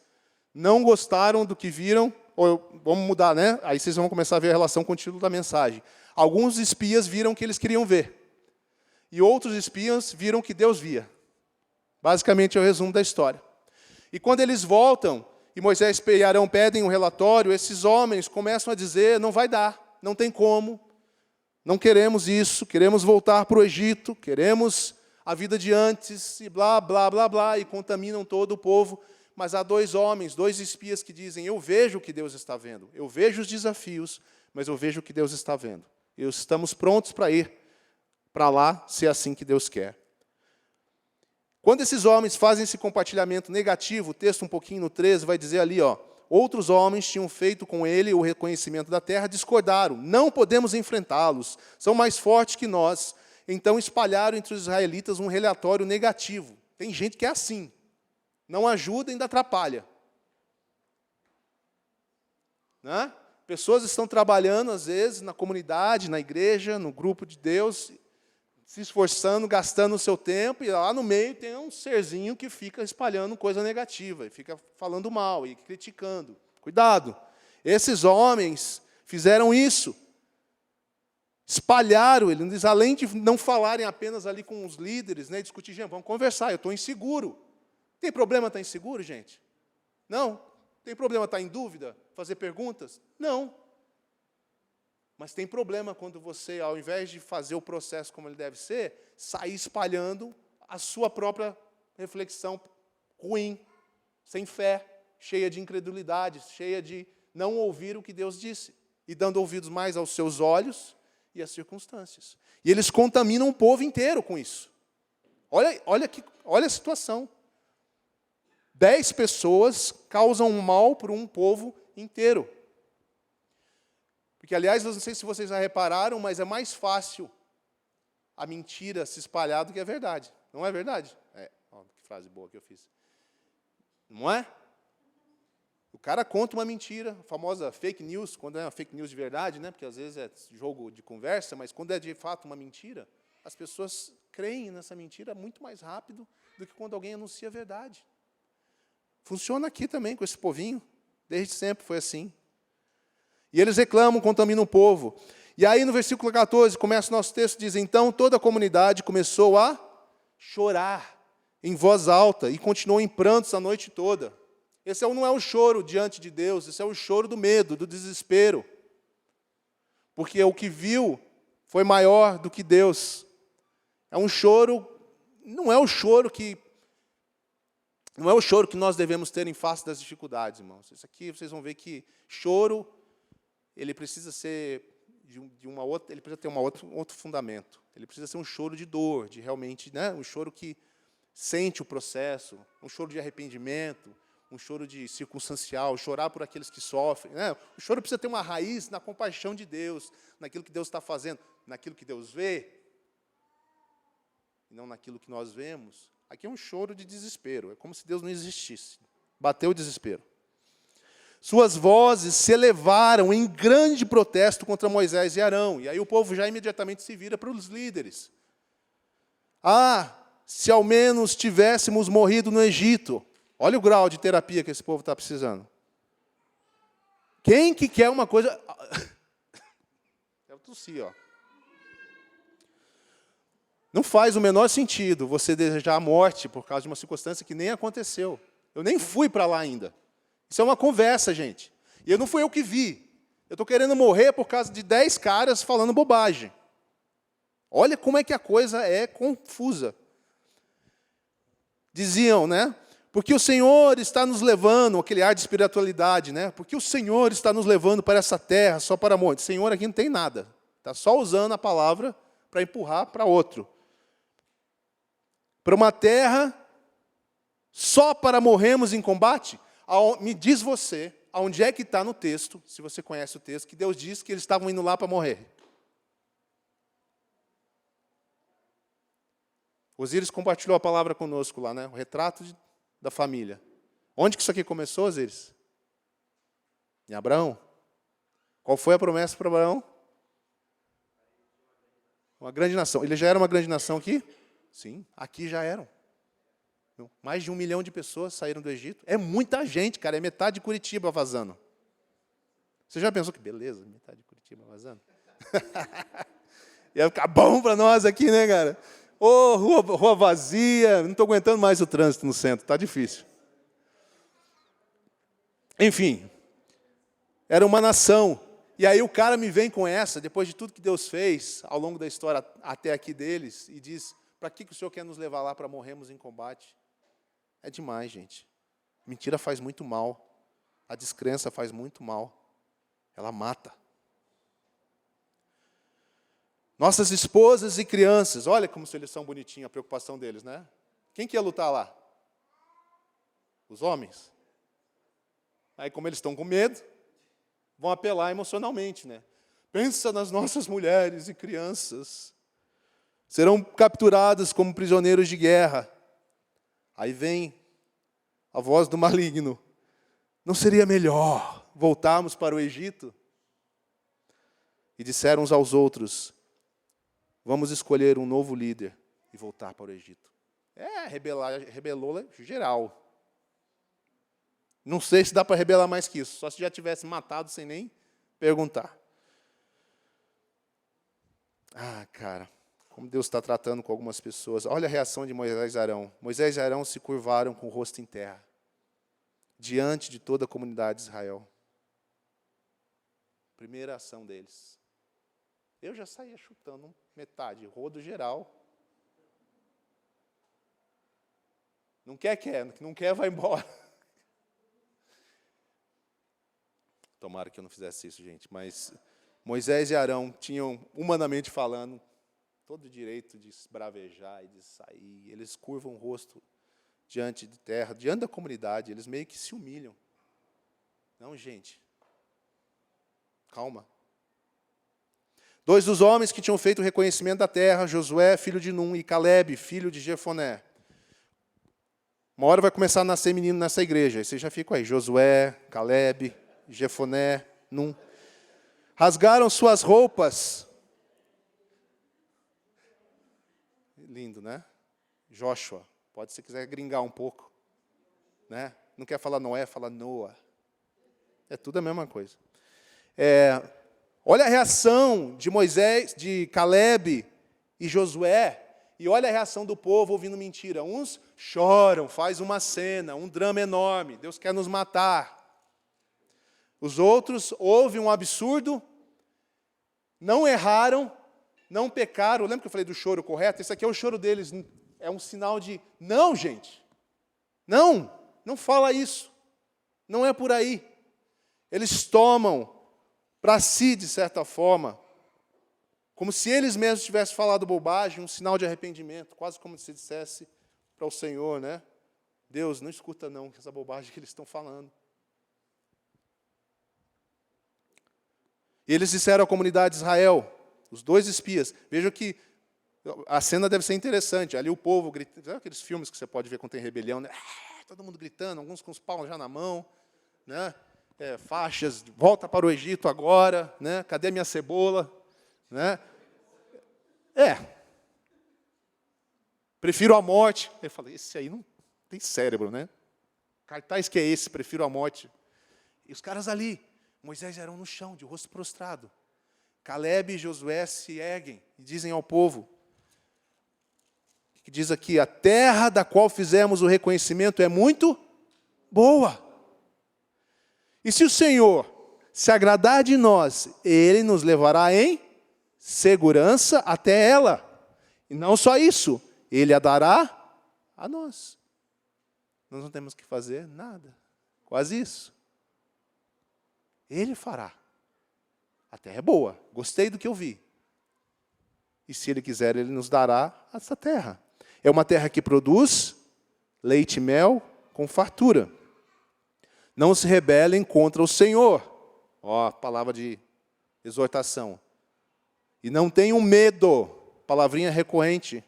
não gostaram do que viram, ou vamos mudar, né? Aí vocês vão começar a ver a relação com o título da mensagem. Alguns espias viram o que eles queriam ver. E outros espias viram o que Deus via. Basicamente é o resumo da história. E quando eles voltam, e Moisés e Arão pedem um relatório, esses homens começam a dizer, não vai dar, não tem como, não queremos isso, queremos voltar para o Egito, queremos a vida de antes, e blá, blá, blá, blá, e contaminam todo o povo. Mas há dois homens, dois espias que dizem, eu vejo o que Deus está vendo, eu vejo os desafios, mas eu vejo o que Deus está vendo. E estamos prontos para ir para lá, se é assim que Deus quer. Quando esses homens fazem esse compartilhamento negativo, o texto um pouquinho no 13 vai dizer ali, outros homens tinham feito com ele o reconhecimento da terra, discordaram, não podemos enfrentá-los, são mais fortes que nós. Então espalharam entre os israelitas um relatório negativo. Tem gente que é assim, não ajuda e ainda atrapalha. Né? Pessoas estão trabalhando, às vezes, na comunidade, na igreja, no grupo de Deus, se esforçando, gastando o seu tempo, e lá no meio tem um serzinho que fica espalhando coisa negativa, e fica falando mal, e criticando. Cuidado! Esses homens fizeram isso. Espalharam, eles, além de não falarem apenas ali com os líderes, né, discutir, gente, vamos conversar, eu estou inseguro. Tem problema estar inseguro, gente? Não. Tem problema estar em dúvida? Fazer perguntas? Não. Mas tem problema quando você, ao invés de fazer o processo como ele deve ser, sair espalhando a sua própria reflexão ruim, sem fé, cheia de incredulidade, cheia de não ouvir o que Deus disse, e dando ouvidos mais aos seus olhos e às circunstâncias. E eles contaminam o povo inteiro com isso. Olha a situação. 10 pessoas causam mal para um povo inteiro. Porque, aliás, eu não sei se vocês já repararam, mas é mais fácil a mentira se espalhar do que a verdade. Não é verdade? Que frase boa que eu fiz. Não é? O cara conta uma mentira, a famosa fake news, quando é uma fake news de verdade, né? Porque às vezes é jogo de conversa, mas quando é de fato uma mentira, as pessoas creem nessa mentira muito mais rápido do que quando alguém anuncia a verdade. Funciona aqui também com esse povinho, desde sempre foi assim. E eles reclamam, contaminam o povo. E aí no versículo 14, começa o nosso texto, diz, então toda a comunidade começou a chorar em voz alta e continuou em prantos a noite toda. Esse não é o choro diante de Deus, esse é o choro do medo, do desespero. Porque o que viu foi maior do que Deus. É um choro, não é o choro que nós devemos ter em face das dificuldades, irmãos. Isso aqui vocês vão ver que choro, ele precisa ser ele precisa ter um outro fundamento. Ele precisa ser um choro de dor, de realmente, né, um choro que sente o processo, um choro de arrependimento, um choro de circunstancial, chorar por aqueles que sofrem. Né? O choro precisa ter uma raiz na compaixão de Deus, naquilo que Deus está fazendo, naquilo que Deus vê, e não naquilo que nós vemos. Aqui é um choro de desespero, é como se Deus não existisse. Bateu o desespero. Suas vozes se elevaram em grande protesto contra Moisés e Arão. E aí o povo já imediatamente se vira para os líderes. Se ao menos tivéssemos morrido no Egito. Olha o grau de terapia que esse povo está precisando. Quem que quer uma coisa... Eu tossi, ó. Não faz o menor sentido você desejar a morte por causa de uma circunstância que nem aconteceu. Eu nem fui para lá ainda. Isso é uma conversa, gente. E não fui eu que vi. Eu estou querendo morrer por causa de 10 caras falando bobagem. Olha como é que a coisa é confusa. Diziam, né? Porque o Senhor está nos levando, aquele ar de espiritualidade, né? Porque o Senhor está nos levando para essa terra só para morrer. O Senhor aqui não tem nada. Está só usando a palavra para empurrar para outro. Para uma terra só para morrermos em combate? Me diz você, aonde é que está no texto, se você conhece o texto, que Deus disse que eles estavam indo lá para morrer. Osíris compartilhou a palavra conosco lá, né? O retrato da família. Onde que isso aqui começou, Osíris? Em Abraão. Qual foi a promessa para Abraão? Uma grande nação. Ele já era uma grande nação aqui? Sim, aqui já eram. Mais de 1 milhão de pessoas saíram do Egito. É muita gente, cara. É metade de Curitiba vazando. Você já pensou que beleza, metade de Curitiba vazando? Ia ficar bom para nós aqui, né, cara? Ô, rua vazia, não estou aguentando mais o trânsito no centro, está difícil. Enfim, era uma nação. E aí o cara me vem com essa, depois de tudo que Deus fez ao longo da história até aqui deles, e diz, para que o Senhor quer nos levar lá para morrermos em combate? É demais, gente. Mentira faz muito mal. A descrença faz muito mal. Ela mata. Nossas esposas e crianças, olha como eles são bonitinhos, a preocupação deles, né? Quem que ia lutar lá? Os homens. Aí, como eles estão com medo, vão apelar emocionalmente, né? Pensa nas nossas mulheres e crianças. Serão capturadas como prisioneiros de guerra. Aí vem a voz do maligno. Não seria melhor voltarmos para o Egito? E disseram uns aos outros, vamos escolher um novo líder e voltar para o Egito. Rebelou geral. Não sei se dá para rebelar mais que isso, só se já tivesse matado sem nem perguntar. Cara, como Deus está tratando com algumas pessoas. Olha a reação de Moisés e Arão. Moisés e Arão se curvaram com o rosto em terra, diante de toda a comunidade de Israel. Primeira ação deles. Eu já saía chutando metade, rodo geral. Não quer, não quer, vai embora. Tomara que eu não fizesse isso, gente. Mas Moisés e Arão tinham, humanamente falando, todo o direito de esbravejar e de sair. Eles curvam o rosto diante de terra, diante da comunidade. Eles meio que se humilham. Não, gente. Calma. 2 dos homens que tinham feito o reconhecimento da terra, Josué, filho de Num, e Calebe, filho de Jefoné. Uma hora vai começar a nascer menino nessa igreja. Aí vocês já ficam aí. Josué, Calebe, Jefoné, Num. Rasgaram suas roupas. Lindo, né? Joshua. Pode, se quiser, gringar um pouco. Né? Não quer falar Noé, fala Noa. É tudo a mesma coisa. Olha a reação de Moisés, de Calebe e Josué. E olha a reação do povo ouvindo mentira. Uns choram, faz uma cena, um drama enorme. Deus quer nos matar. Os outros ouvem um absurdo, não erraram, não pecaram. Lembra que eu falei do choro correto? Esse aqui é o choro deles. É um sinal de, não, gente. Não fala isso. Não é por aí. Eles tomam para si, de certa forma, como se eles mesmos tivessem falado bobagem, um sinal de arrependimento, quase como se dissesse para o Senhor, né? Deus, não escuta não, essa bobagem que eles estão falando. E eles disseram à comunidade de Israel, os 2 espias, vejam que a cena deve ser interessante, ali o povo gritando, sabe aqueles filmes que você pode ver quando tem rebelião, né? Todo mundo gritando, alguns com os paus já na mão, né? Faixas, volta para o Egito agora, né? Cadê minha cebola? Né? Prefiro a morte. Eu falei, esse aí não tem cérebro, né? Cartaz que é esse, prefiro a morte. E os caras ali, Moisés e Arão no chão, de rosto prostrado. Calebe e Josué se erguem e dizem ao povo, que diz aqui, a terra da qual fizemos o reconhecimento é muito boa. E se o Senhor se agradar de nós, Ele nos levará em segurança até ela. E não só isso, Ele a dará a nós. Nós não temos que fazer nada. Quase isso. Ele fará. A terra é boa. Gostei do que eu vi. E se Ele quiser, Ele nos dará essa terra. É uma terra que produz leite e mel com fartura. Não se rebelem contra o Senhor. Ó, palavra de exortação. E não tenham medo, palavrinha recorrente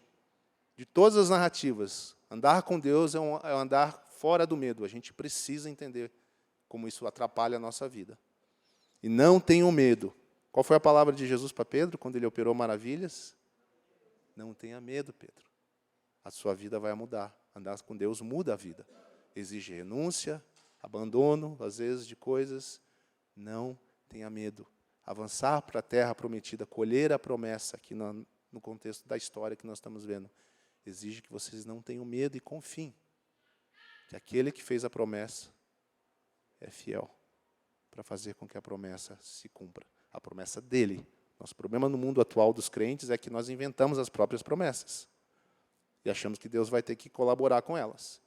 de todas as narrativas. Andar com Deus é andar fora do medo. A gente precisa entender como isso atrapalha a nossa vida. E não tenham medo. Qual foi a palavra de Jesus para Pedro quando ele operou maravilhas? Não tenha medo, Pedro. A sua vida vai mudar. Andar com Deus muda a vida. Exige renúncia, abandono, às vezes, de coisas. Não tenha medo. avançar para a terra prometida, colher a promessa, aqui no contexto da história que nós estamos vendo, exige que vocês não tenham medo e confiem que aquele que fez a promessa é fiel para fazer com que a promessa se cumpra. A promessa dele. Nosso problema no mundo atual dos crentes é que nós inventamos as próprias promessas e achamos que Deus vai ter que colaborar com elas.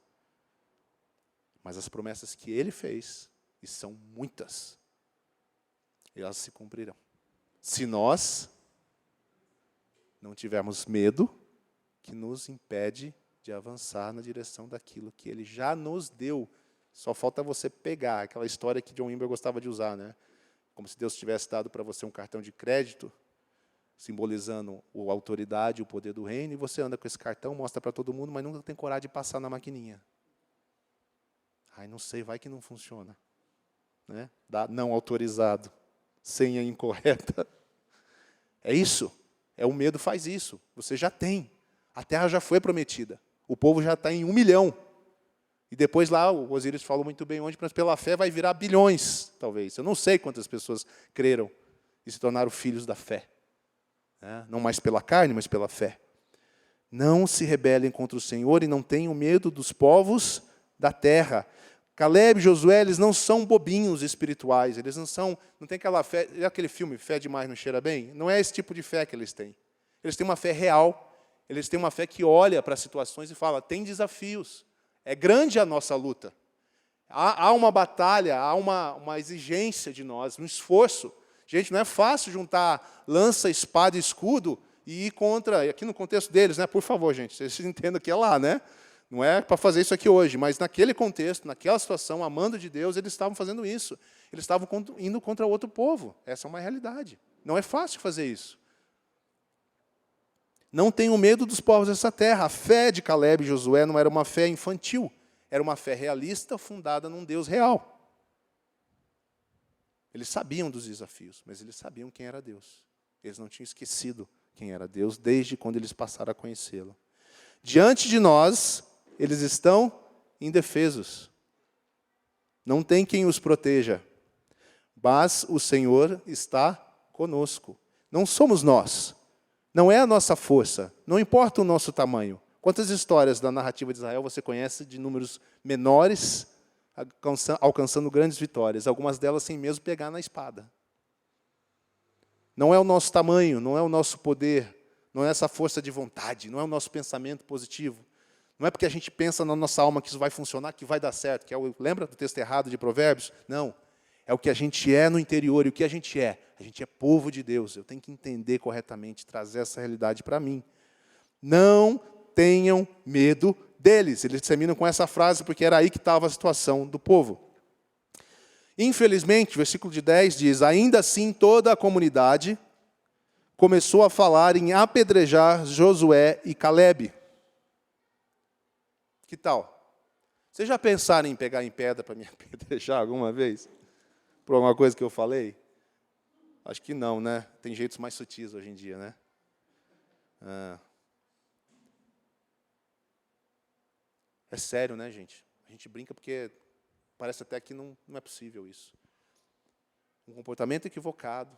Mas as promessas que ele fez, e são muitas, elas se cumprirão. Se nós não tivermos medo que nos impede de avançar na direção daquilo que ele já nos deu. Só falta você pegar aquela história que John Wimber gostava de usar, né? Como se Deus tivesse dado para você um cartão de crédito, simbolizando a autoridade, o poder do reino, e você anda com esse cartão, mostra para todo mundo, mas nunca tem coragem de passar na maquininha. Ai, não sei, vai que não funciona. Né? Dá não autorizado, senha incorreta. É isso. O medo faz isso. Você já tem. A terra já foi prometida. O povo já está em 1 milhão. E depois lá, o Osíris falou muito bem onde, mas pela fé vai virar bilhões, talvez. Eu não sei quantas pessoas creram e se tornaram filhos da fé. Não mais pela carne, mas pela fé. Não se rebelem contra o Senhor e não tenham medo dos povos da terra. Caleb e Josué, eles não são bobinhos espirituais, eles não tem aquela fé, aquele filme, Fé Demais Não Cheira Bem? Não é esse tipo de fé que eles têm. Eles têm uma fé real, eles têm uma fé que olha para as situações e fala, tem desafios, é grande a nossa luta. Há uma batalha, há uma exigência de nós, um esforço. Gente, não é fácil juntar lança, espada e escudo e ir contra, aqui no contexto deles, né? Por favor, gente, vocês entendam que é lá, né? Não é para fazer isso aqui hoje, mas naquele contexto, naquela situação, amando de Deus, eles estavam fazendo isso. Eles estavam indo contra outro povo. Essa é uma realidade. Não é fácil fazer isso. Não tenham medo dos povos dessa terra. A fé de Caleb e Josué não era uma fé infantil, era uma fé realista fundada num Deus real. Eles sabiam dos desafios, mas eles sabiam quem era Deus. Eles não tinham esquecido quem era Deus desde quando eles passaram a conhecê-lo. Diante de nós, eles estão indefesos. Não tem quem os proteja. Mas o Senhor está conosco. Não somos nós. Não é a nossa força. Não importa o nosso tamanho. Quantas histórias da narrativa de Israel você conhece de números menores, alcançando grandes vitórias? Algumas delas sem mesmo pegar na espada. Não é o nosso tamanho, não é o nosso poder, não é essa força de vontade, não é o nosso pensamento positivo. Não é porque a gente pensa na nossa alma que isso vai funcionar, que vai dar certo. Lembra do texto errado de Provérbios? Não. É o que a gente é no interior. E o que a gente é? A gente é povo de Deus. Eu tenho que entender corretamente, trazer essa realidade para mim. Não tenham medo deles. Eles terminam com essa frase, porque era aí que estava a situação do povo. Infelizmente, o versículo de 10 diz, ainda assim toda a comunidade começou a falar em apedrejar Josué e Caleb. Que tal? Vocês já pensaram em pegar em pedra para me apedrejar alguma vez? Por alguma coisa que eu falei? Acho que não, né? Tem jeitos mais sutis hoje em dia, né? É sério, né, gente? A gente brinca porque parece até que não é possível isso. Um comportamento equivocado,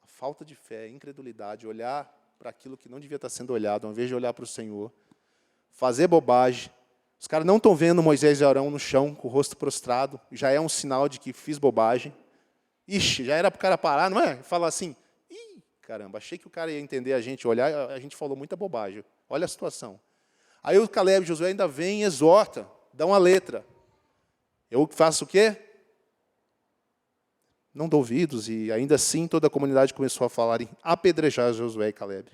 a falta de fé, a incredulidade, olhar para aquilo que não devia estar sendo olhado, ao invés de olhar para o Senhor, fazer bobagem. Os caras não estão vendo Moisés e Arão no chão, com o rosto prostrado, já é um sinal de que fiz bobagem. Ixi, já era para o cara parar, não é? Falar assim, ih, caramba, achei que o cara ia entender a gente, olhar, a gente falou muita bobagem. Olha a situação. Aí o Caleb e Josué ainda vêm e exorta, dão a letra. Eu faço o quê? Não dou ouvidos, e ainda assim toda a comunidade começou a falar em apedrejar Josué e Caleb.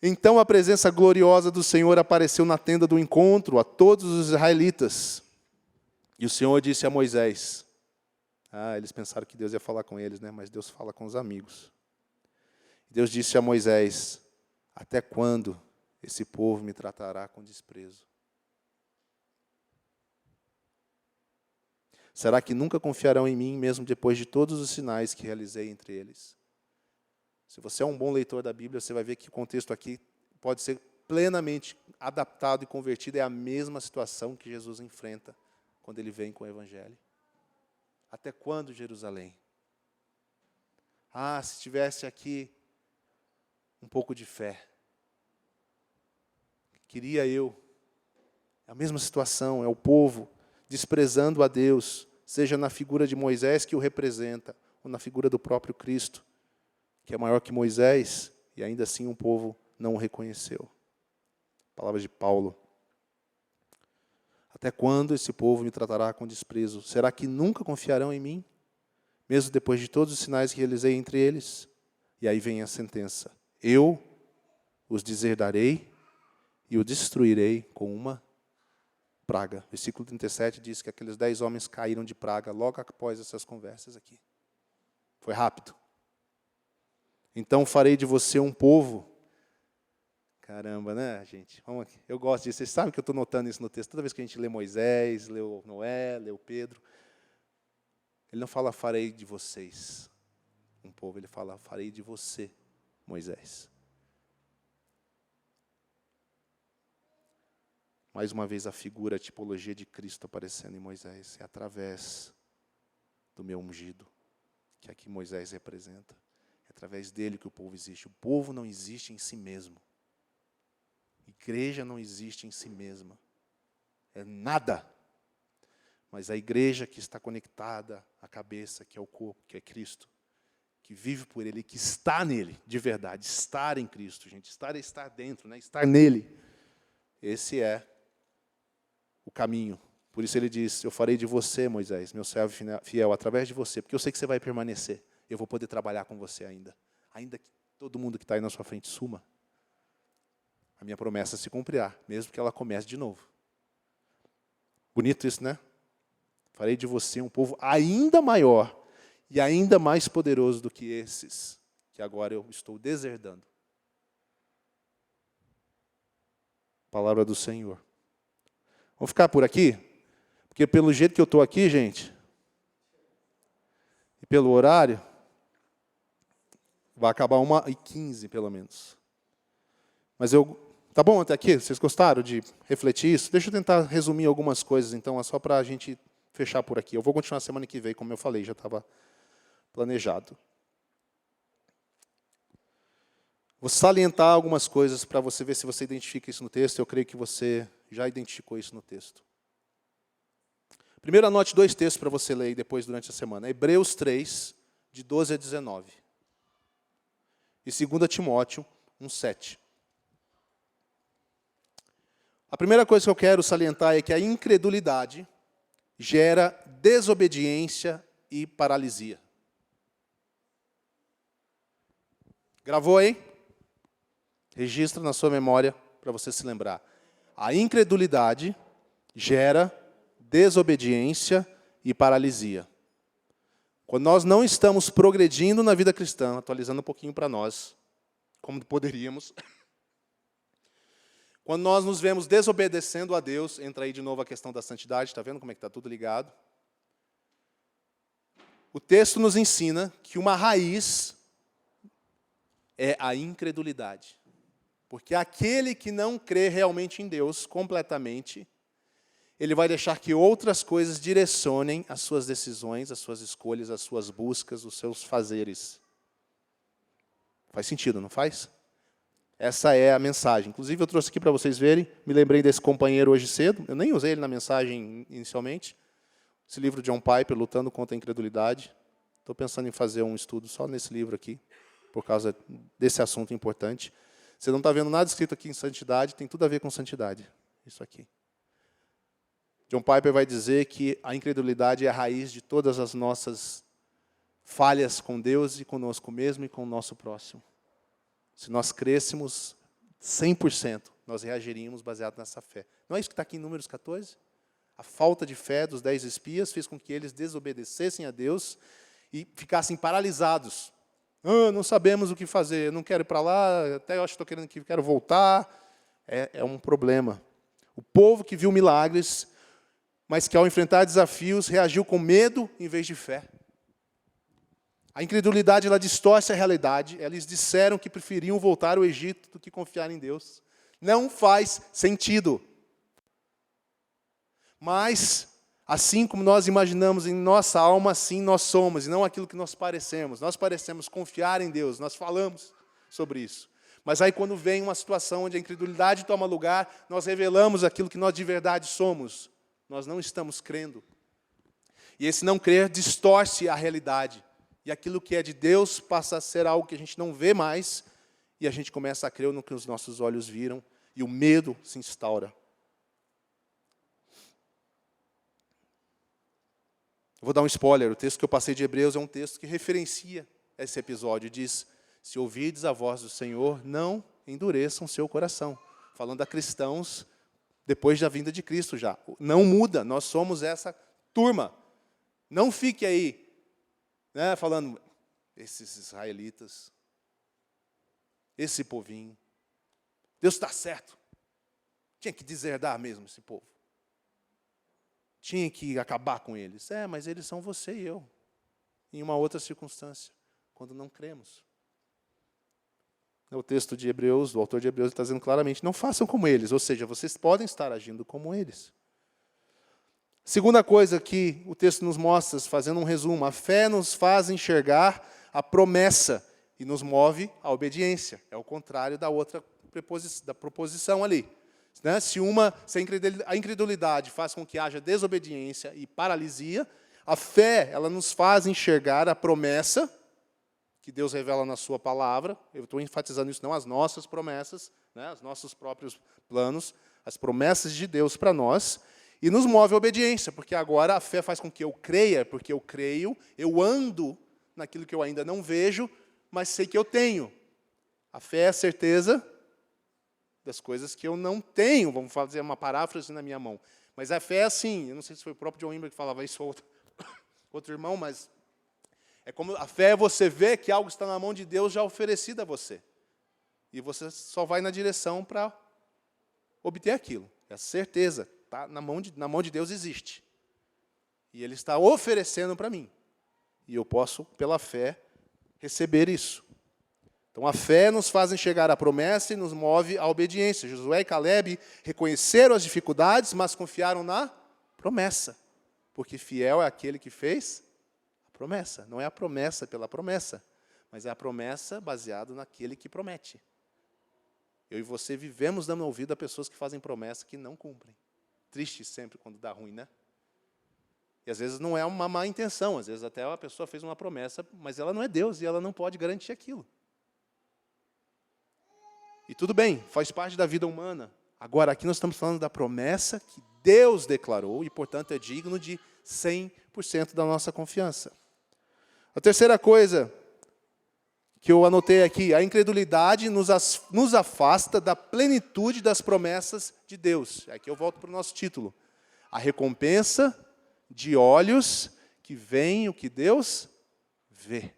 Então a presença gloriosa do Senhor apareceu na tenda do encontro a todos os israelitas. E o Senhor disse a Moisés, eles pensaram que Deus ia falar com eles, né? Mas Deus fala com os amigos. Deus disse a Moisés, até quando esse povo me tratará com desprezo? Será que nunca confiarão em mim, mesmo depois de todos os sinais que realizei entre eles? Se você é um bom leitor da Bíblia, você vai ver que o contexto aqui pode ser plenamente adaptado e convertido. É a mesma situação que Jesus enfrenta quando ele vem com o Evangelho. Até quando, Jerusalém? Ah, se tivesse aqui um pouco de fé. Queria eu. É a mesma situação, é o povo desprezando a Deus, seja na figura de Moisés que o representa, ou na figura do próprio Cristo, que é maior que Moisés, e ainda assim o povo não o reconheceu. Palavras de Paulo. Até quando esse povo me tratará com desprezo? Será que nunca confiarão em mim? Mesmo depois de todos os sinais que realizei entre eles? E aí vem a sentença. Eu os deserdarei e o destruirei com uma praga. Versículo 37 diz que aqueles 10 homens caíram de praga logo após essas conversas aqui. Foi rápido. Então farei de você um povo. Caramba, né, gente? Vamos aqui. Eu gosto disso. Vocês sabem que eu estou notando isso no texto. Toda vez que a gente lê Moisés, lê Noé, lê Pedro, ele não fala farei de vocês um povo. Ele fala farei de você, Moisés. Mais uma vez a figura, a tipologia de Cristo aparecendo em Moisés. É através do meu ungido, que aqui Moisés representa. É através dele que o povo existe. O povo não existe em si mesmo. Igreja não existe em si mesma. É nada. Mas a igreja que está conectada à cabeça, que é o corpo, que é Cristo, que vive por ele, que está nele, de verdade. Estar em Cristo, gente. Estar é estar dentro, né? Estar nele. Esse é o caminho. Por isso ele diz, eu farei de você, Moisés, meu servo fiel, através de você, porque eu sei que você vai permanecer. Eu vou poder trabalhar com você ainda. Ainda que todo mundo que está aí na sua frente suma. A minha promessa se cumprirá, mesmo que ela comece de novo. Bonito isso, né? Farei de você um povo ainda maior e ainda mais poderoso do que esses, que agora eu estou deserdando. Palavra do Senhor. Vamos ficar por aqui? Porque pelo jeito que eu estou aqui, gente, e pelo horário, vai acabar 1h15, pelo menos. Mas tá bom até aqui? Vocês gostaram de refletir isso? Deixa eu tentar resumir algumas coisas, então, é só para a gente fechar por aqui. Eu vou continuar semana que vem, como eu falei, já estava planejado. Vou salientar algumas coisas para você ver se você identifica isso no texto. Eu creio que você já identificou isso no texto. Primeiro, anote 2 textos para você ler depois durante a semana. Hebreus 3, de 12 a 19. E 2 Timóteo 1:7. A primeira coisa que eu quero salientar é que a incredulidade gera desobediência e paralisia. Gravou aí? Registra na sua memória para você se lembrar. A incredulidade gera desobediência e paralisia. Quando nós não estamos progredindo na vida cristã, atualizando um pouquinho para nós, como poderíamos, quando nós nos vemos desobedecendo a Deus, entra aí de novo a questão da santidade, está vendo como é que está tudo ligado? O texto nos ensina que uma raiz é a incredulidade. Porque aquele que não crê realmente em Deus completamente, ele vai deixar que outras coisas direcionem as suas decisões, as suas escolhas, as suas buscas, os seus fazeres. Faz sentido, não faz? Essa é a mensagem. Inclusive, eu trouxe aqui para vocês verem, me lembrei desse companheiro hoje cedo, eu nem usei ele na mensagem inicialmente, esse livro de John Piper, Lutando contra a Incredulidade. Estou pensando em fazer um estudo só nesse livro aqui, por causa desse assunto importante. Você não está vendo nada escrito aqui em santidade, tem tudo a ver com santidade, isso aqui. John Piper vai dizer que a incredulidade é a raiz de todas as nossas falhas com Deus e conosco mesmo e com o nosso próximo. Se nós crêssemos 100%, nós reagiríamos baseado nessa fé. Não é isso que está aqui em Números 14? A falta de fé dos 10 espias fez com que eles desobedecessem a Deus e ficassem paralisados. Não sabemos o que fazer, não quero ir para lá, até eu acho que estou querendo que quero voltar. É um problema. O povo que viu milagres, mas que ao enfrentar desafios, reagiu com medo em vez de fé. A incredulidade, ela distorce a realidade. Eles disseram que preferiam voltar ao Egito do que confiar em Deus. Não faz sentido. Mas Assim como nós imaginamos em nossa alma, assim nós somos, e não aquilo que nós parecemos. Nós parecemos confiar em Deus, nós falamos sobre isso. Mas aí quando vem uma situação onde a incredulidade toma lugar, nós revelamos aquilo que nós de verdade somos. Nós não estamos crendo. E esse não crer distorce a realidade. E aquilo que é de Deus passa a ser algo que a gente não vê mais, e a gente começa a crer no que os nossos olhos viram, e o medo se instaura. Vou dar um spoiler, o texto que eu passei de Hebreus é um texto que referencia esse episódio. Diz, se ouvides a voz do Senhor, não endureçam seu coração. Falando a cristãos depois da vinda de Cristo já. Não muda, nós somos essa turma. Não fique aí, né, falando, esses israelitas, esse povinho, Deus está certo. Tinha que deserdar mesmo esse povo. Tinha que acabar com eles. Mas eles são você e eu. Em uma outra circunstância, quando não cremos. O texto de Hebreus, o autor de Hebreus está dizendo claramente, não façam como eles, ou seja, vocês podem estar agindo como eles. Segunda coisa que o texto nos mostra, fazendo um resumo, a fé nos faz enxergar a promessa e nos move à obediência. É o contrário da outra proposição ali. Né? Se a incredulidade faz com que haja desobediência e paralisia, a fé ela nos faz enxergar a promessa que Deus revela na sua palavra. Eu estou enfatizando isso, não as nossas promessas, né? Os nossos próprios planos, as promessas de Deus para nós, e nos move à obediência, porque agora a fé faz com que eu creia, porque eu creio, eu ando naquilo que eu ainda não vejo, mas sei que eu tenho. A fé é a certeza das coisas que eu não tenho, vamos fazer uma paráfrase na minha mão. Mas a fé é assim, eu não sei se foi o próprio John Wimber que falava isso, ou outro irmão, mas é como a fé é você ver que algo está na mão de Deus já oferecido a você. E você só vai na direção para obter aquilo. É a certeza, tá? Na mão de Deus existe. E Ele está oferecendo para mim. E eu posso, pela fé, receber isso. Então, a fé nos faz enxergar a promessa e nos move à obediência. Josué e Caleb reconheceram as dificuldades, mas confiaram na promessa. Porque fiel é aquele que fez a promessa. Não é a promessa pela promessa, mas é a promessa baseada naquele que promete. Eu e você vivemos dando ouvido a pessoas que fazem promessa que não cumprem. Triste sempre quando dá ruim, né? E às vezes não é uma má intenção, às vezes até a pessoa fez uma promessa, mas ela não é Deus e ela não pode garantir aquilo. E tudo bem, faz parte da vida humana. Agora, aqui nós estamos falando da promessa que Deus declarou e, portanto, é digno de 100% da nossa confiança. A terceira coisa que eu anotei aqui, a incredulidade nos afasta da plenitude das promessas de Deus. Aqui eu volto para o nosso título. A recompensa de olhos que veem o que Deus vê.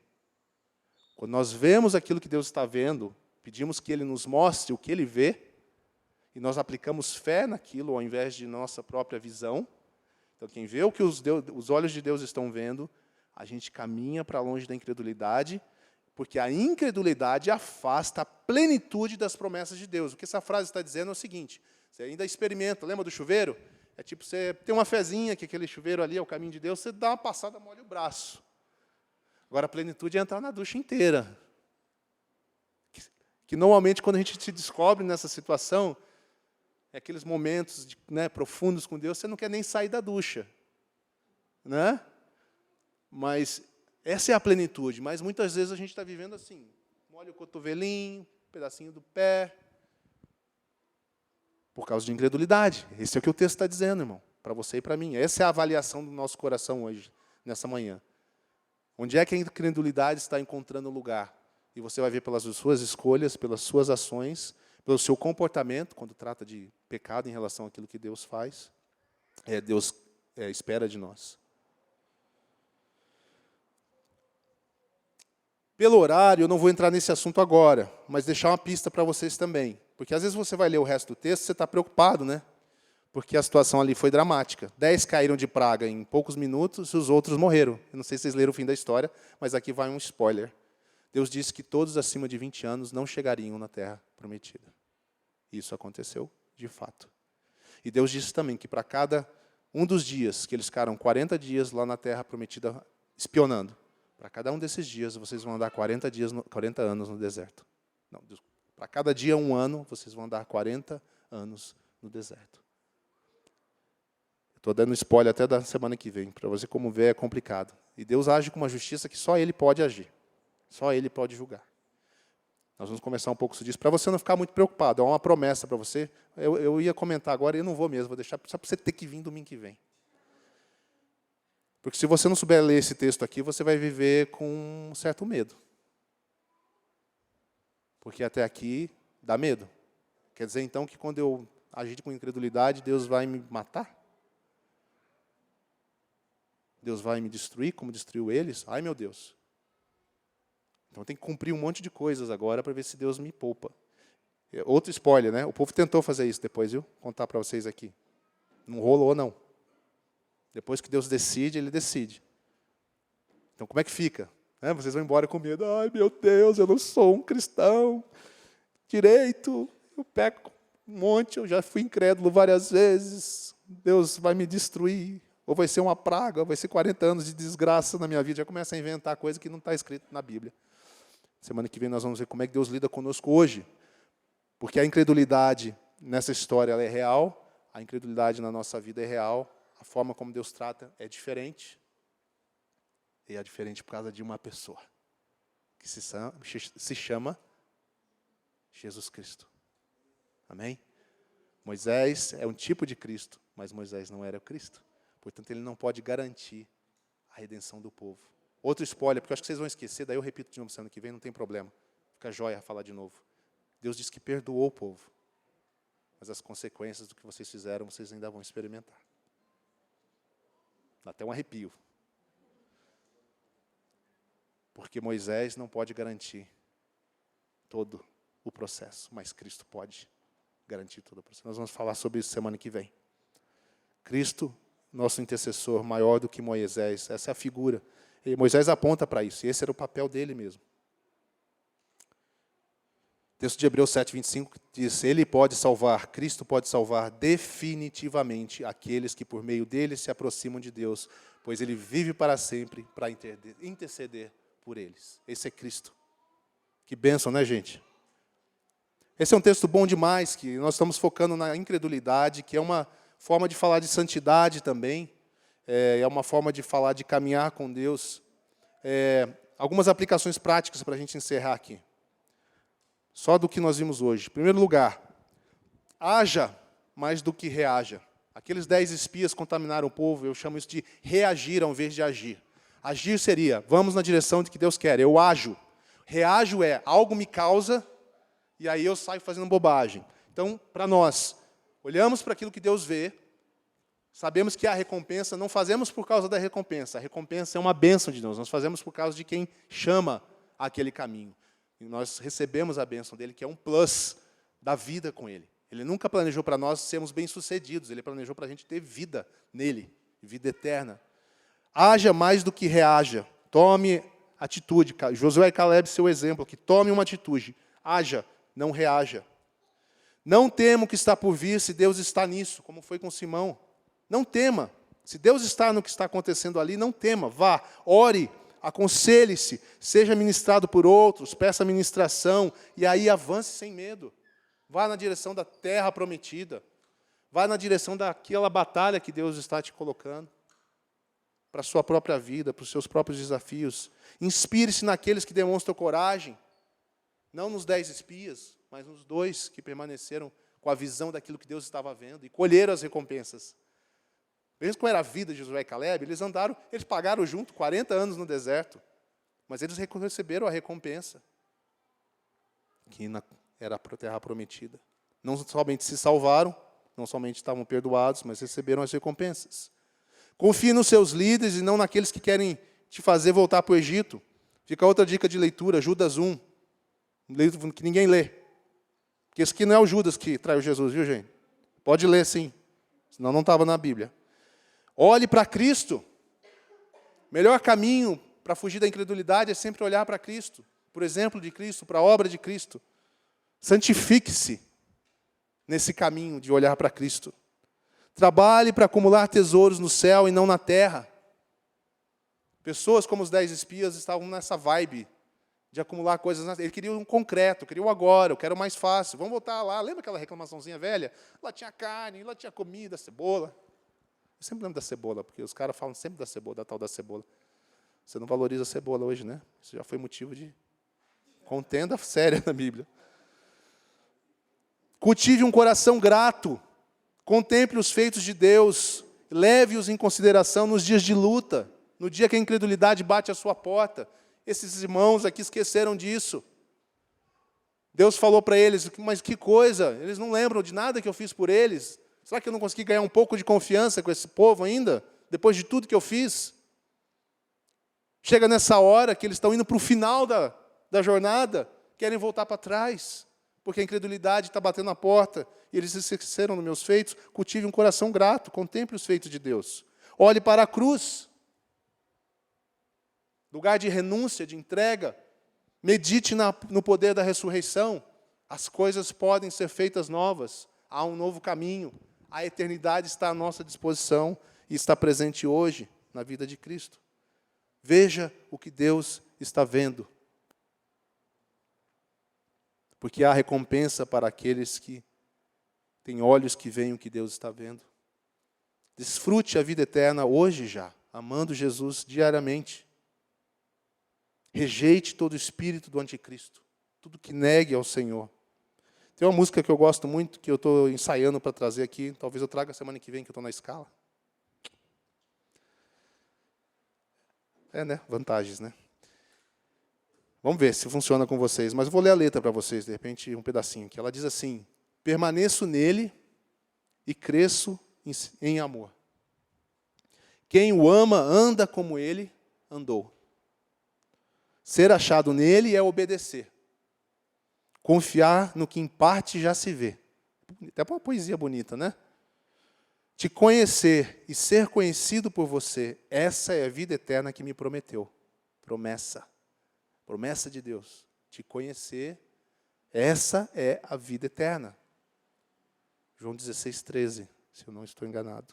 Quando nós vemos aquilo que Deus está vendo, pedimos que Ele nos mostre o que Ele vê, e nós aplicamos fé naquilo ao invés de nossa própria visão. Então, quem vê o que os olhos de Deus estão vendo, a gente caminha para longe da incredulidade, porque a incredulidade afasta a plenitude das promessas de Deus. O que essa frase está dizendo é o seguinte, você ainda experimenta, lembra do chuveiro? É tipo, você tem uma fezinha, que aquele chuveiro ali é o caminho de Deus, você dá uma passada, molha o braço. Agora, a plenitude é entrar na ducha inteira. Que normalmente, quando a gente se descobre nessa situação, é aqueles momentos profundos com Deus, você não quer nem sair da ducha. Né? Mas essa é a plenitude. Mas muitas vezes a gente está vivendo assim, molha o cotovelinho, um pedacinho do pé, por causa de incredulidade. Esse é o que o texto está dizendo, irmão, para você e para mim. Essa é a avaliação do nosso coração hoje, nessa manhã. Onde é que a incredulidade está encontrando lugar? E você vai ver pelas suas escolhas, pelas suas ações, pelo seu comportamento, quando trata de pecado em relação àquilo que Deus faz, Deus espera de nós. Pelo horário, eu não vou entrar nesse assunto agora, mas deixar uma pista para vocês também. Porque às vezes você vai ler o resto do texto, você está preocupado, né? Porque a situação ali foi dramática. 10 caíram de praga em poucos minutos e os outros morreram. Eu não sei se vocês leram o fim da história, mas aqui vai um spoiler. Deus disse que todos acima de 20 anos não chegariam na terra prometida. Isso aconteceu de fato. E Deus disse também que para cada um dos dias que eles ficaram 40 dias lá na terra prometida espionando, para cada um desses dias vocês vão andar 40 anos no deserto. Não, para cada dia 1 ano, vocês vão andar 40 anos no deserto. Estou dando spoiler até da semana que vem, para você como ver, é complicado. E Deus age com uma justiça que só Ele pode agir. Só Ele pode julgar. Nós vamos conversar um pouco disso, para você não ficar muito preocupado. É uma promessa para você. Eu ia comentar agora e eu não vou mesmo, vou deixar só para você ter que vir domingo que vem. Porque se você não souber ler esse texto aqui, você vai viver com um certo medo. Porque até aqui dá medo. Quer dizer, então, que quando eu agir com incredulidade, Deus vai me matar? Deus vai me destruir, como destruiu eles? Ai, meu Deus. Então, eu tenho que cumprir um monte de coisas agora para ver se Deus me poupa. Outro spoiler, né? O povo tentou fazer isso depois, viu? Vou contar para vocês aqui. Não rolou, não. Depois que Deus decide, Ele decide. Então, como é que fica? Vocês vão embora com medo. Ai, meu Deus, eu não sou um cristão direito. Eu peco um monte, eu já fui incrédulo várias vezes. Deus vai me destruir. Ou vai ser uma praga, ou vai ser 40 anos de desgraça na minha vida. Já começa a inventar coisa que não está escrito na Bíblia. Semana que vem nós vamos ver como é que Deus lida conosco hoje. Porque a incredulidade nessa história ela é real, a incredulidade na nossa vida é real, a forma como Deus trata é diferente. E é diferente por causa de uma pessoa, que se chama Jesus Cristo. Amém? Moisés é um tipo de Cristo, mas Moisés não era o Cristo. Portanto, ele não pode garantir a redenção do povo. Outro spoiler, porque eu acho que vocês vão esquecer, daí eu repito de novo semana que vem, não tem problema. Fica jóia falar de novo. Deus disse que perdoou o povo. Mas as consequências do que vocês fizeram, vocês ainda vão experimentar. Dá até um arrepio. Porque Moisés não pode garantir todo o processo, mas Cristo pode garantir todo o processo. Nós vamos falar sobre isso semana que vem. Cristo, nosso intercessor, maior do que Moisés, essa é a figura. E Moisés aponta para isso, e esse era o papel dele mesmo. O texto de Hebreus 7:25 diz, Ele pode salvar, Cristo pode salvar definitivamente aqueles que por meio dele se aproximam de Deus, pois Ele vive para sempre para interceder por eles. Esse é Cristo. Que bênção, né, gente? Esse é um texto bom demais, que nós estamos focando na incredulidade, que é uma forma de falar de santidade também, é uma forma de falar de caminhar com Deus. Algumas aplicações práticas para a gente encerrar aqui. Só do que nós vimos hoje. Em primeiro lugar, haja mais do que reaja. Aqueles 10 espias contaminaram o povo, eu chamo isso de reagir ao invés de agir. Agir seria, vamos na direção de que Deus quer, eu ajo. Reajo é, algo me causa, e aí eu saio fazendo bobagem. Então, para nós, olhamos para aquilo que Deus vê, sabemos que há recompensa, não fazemos por causa da recompensa. A recompensa é uma bênção de Deus, nós fazemos por causa de quem chama aquele caminho. E nós recebemos a bênção dele, que é um plus da vida com ele. Ele nunca planejou para nós sermos bem-sucedidos, ele planejou para a gente ter vida nele, vida eterna. Haja mais do que reaja. Tome atitude. Josué e Caleb, seu exemplo, que tome uma atitude. Haja, não reaja. Não tema o que está por vir se Deus está nisso, como foi com Simão. Não tema. Se Deus está no que está acontecendo ali, não tema. Vá, ore, aconselhe-se, seja ministrado por outros, peça ministração, e aí avance sem medo. Vá na direção da terra prometida. Vá na direção daquela batalha que Deus está te colocando. Para a sua própria vida, para os seus próprios desafios. Inspire-se naqueles que demonstram coragem. Não nos 10 espias, mas nos 2 que permaneceram com a visão daquilo que Deus estava vendo e colheram as recompensas. Mesmo como era a vida de Josué e Caleb, eles pagaram junto 40 anos no deserto, mas eles receberam a recompensa, que era a terra prometida. Não somente se salvaram, não somente estavam perdoados, mas receberam as recompensas. Confie nos seus líderes e não naqueles que querem te fazer voltar para o Egito. Fica outra dica de leitura, Judas 1. Um livro que ninguém lê. Porque esse aqui não é o Judas que traiu Jesus, viu, gente? Pode ler, sim. Senão não estava na Bíblia. Olhe para Cristo. Melhor caminho para fugir da incredulidade é sempre olhar para Cristo. Por exemplo de Cristo, para a obra de Cristo. Santifique-se nesse caminho de olhar para Cristo. Trabalhe para acumular tesouros no céu e não na terra. Pessoas como os 10 espias estavam nessa vibe de acumular coisas. Ele queria um concreto, queria o agora, eu quero mais fácil. Vamos voltar lá. Lembra aquela reclamaçãozinha velha? Lá tinha carne, lá tinha comida, cebola. Eu sempre lembro da cebola, porque os caras falam sempre da cebola, da tal da cebola. Você não valoriza a cebola hoje, né? Isso já foi motivo de contenda séria na Bíblia. Cultive um coração grato. Contemple os feitos de Deus. Leve-os em consideração nos dias de luta. No dia que a incredulidade bate à sua porta. Esses irmãos aqui esqueceram disso. Deus falou para eles, mas que coisa, eles não lembram de nada que eu fiz por eles. Será que eu não consegui ganhar um pouco de confiança com esse povo ainda? Depois de tudo que eu fiz? Chega nessa hora que eles estão indo para o final da jornada, querem voltar para trás, porque a incredulidade está batendo na porta, e eles se esqueceram dos meus feitos. Cultive um coração grato, contemple os feitos de Deus. Olhe para a cruz. Lugar de renúncia, de entrega. Medite no poder da ressurreição. As coisas podem ser feitas novas. Há um novo caminho. A eternidade está à nossa disposição e está presente hoje na vida de Cristo. Veja o que Deus está vendo. Porque há recompensa para aqueles que têm olhos que veem o que Deus está vendo. Desfrute a vida eterna hoje já, amando Jesus diariamente. Rejeite todo espírito do anticristo, tudo que negue ao Senhor. Tem uma música que eu gosto muito, que eu estou ensaiando para trazer aqui, talvez eu traga semana que vem, que eu estou na escala. Né? Vantagens, né? Vamos ver se funciona com vocês, mas eu vou ler a letra para vocês, de repente, um pedacinho aqui. Ela diz assim: permaneço nele e cresço em amor. Quem o ama anda como ele andou. Ser achado nele é obedecer. Confiar no que em parte já se vê. Até uma poesia bonita, né? Te conhecer e ser conhecido por você, essa é a vida eterna que me prometeu. Promessa. Promessa de Deus. Te conhecer, essa é a vida eterna. João 16:13, se eu não estou enganado.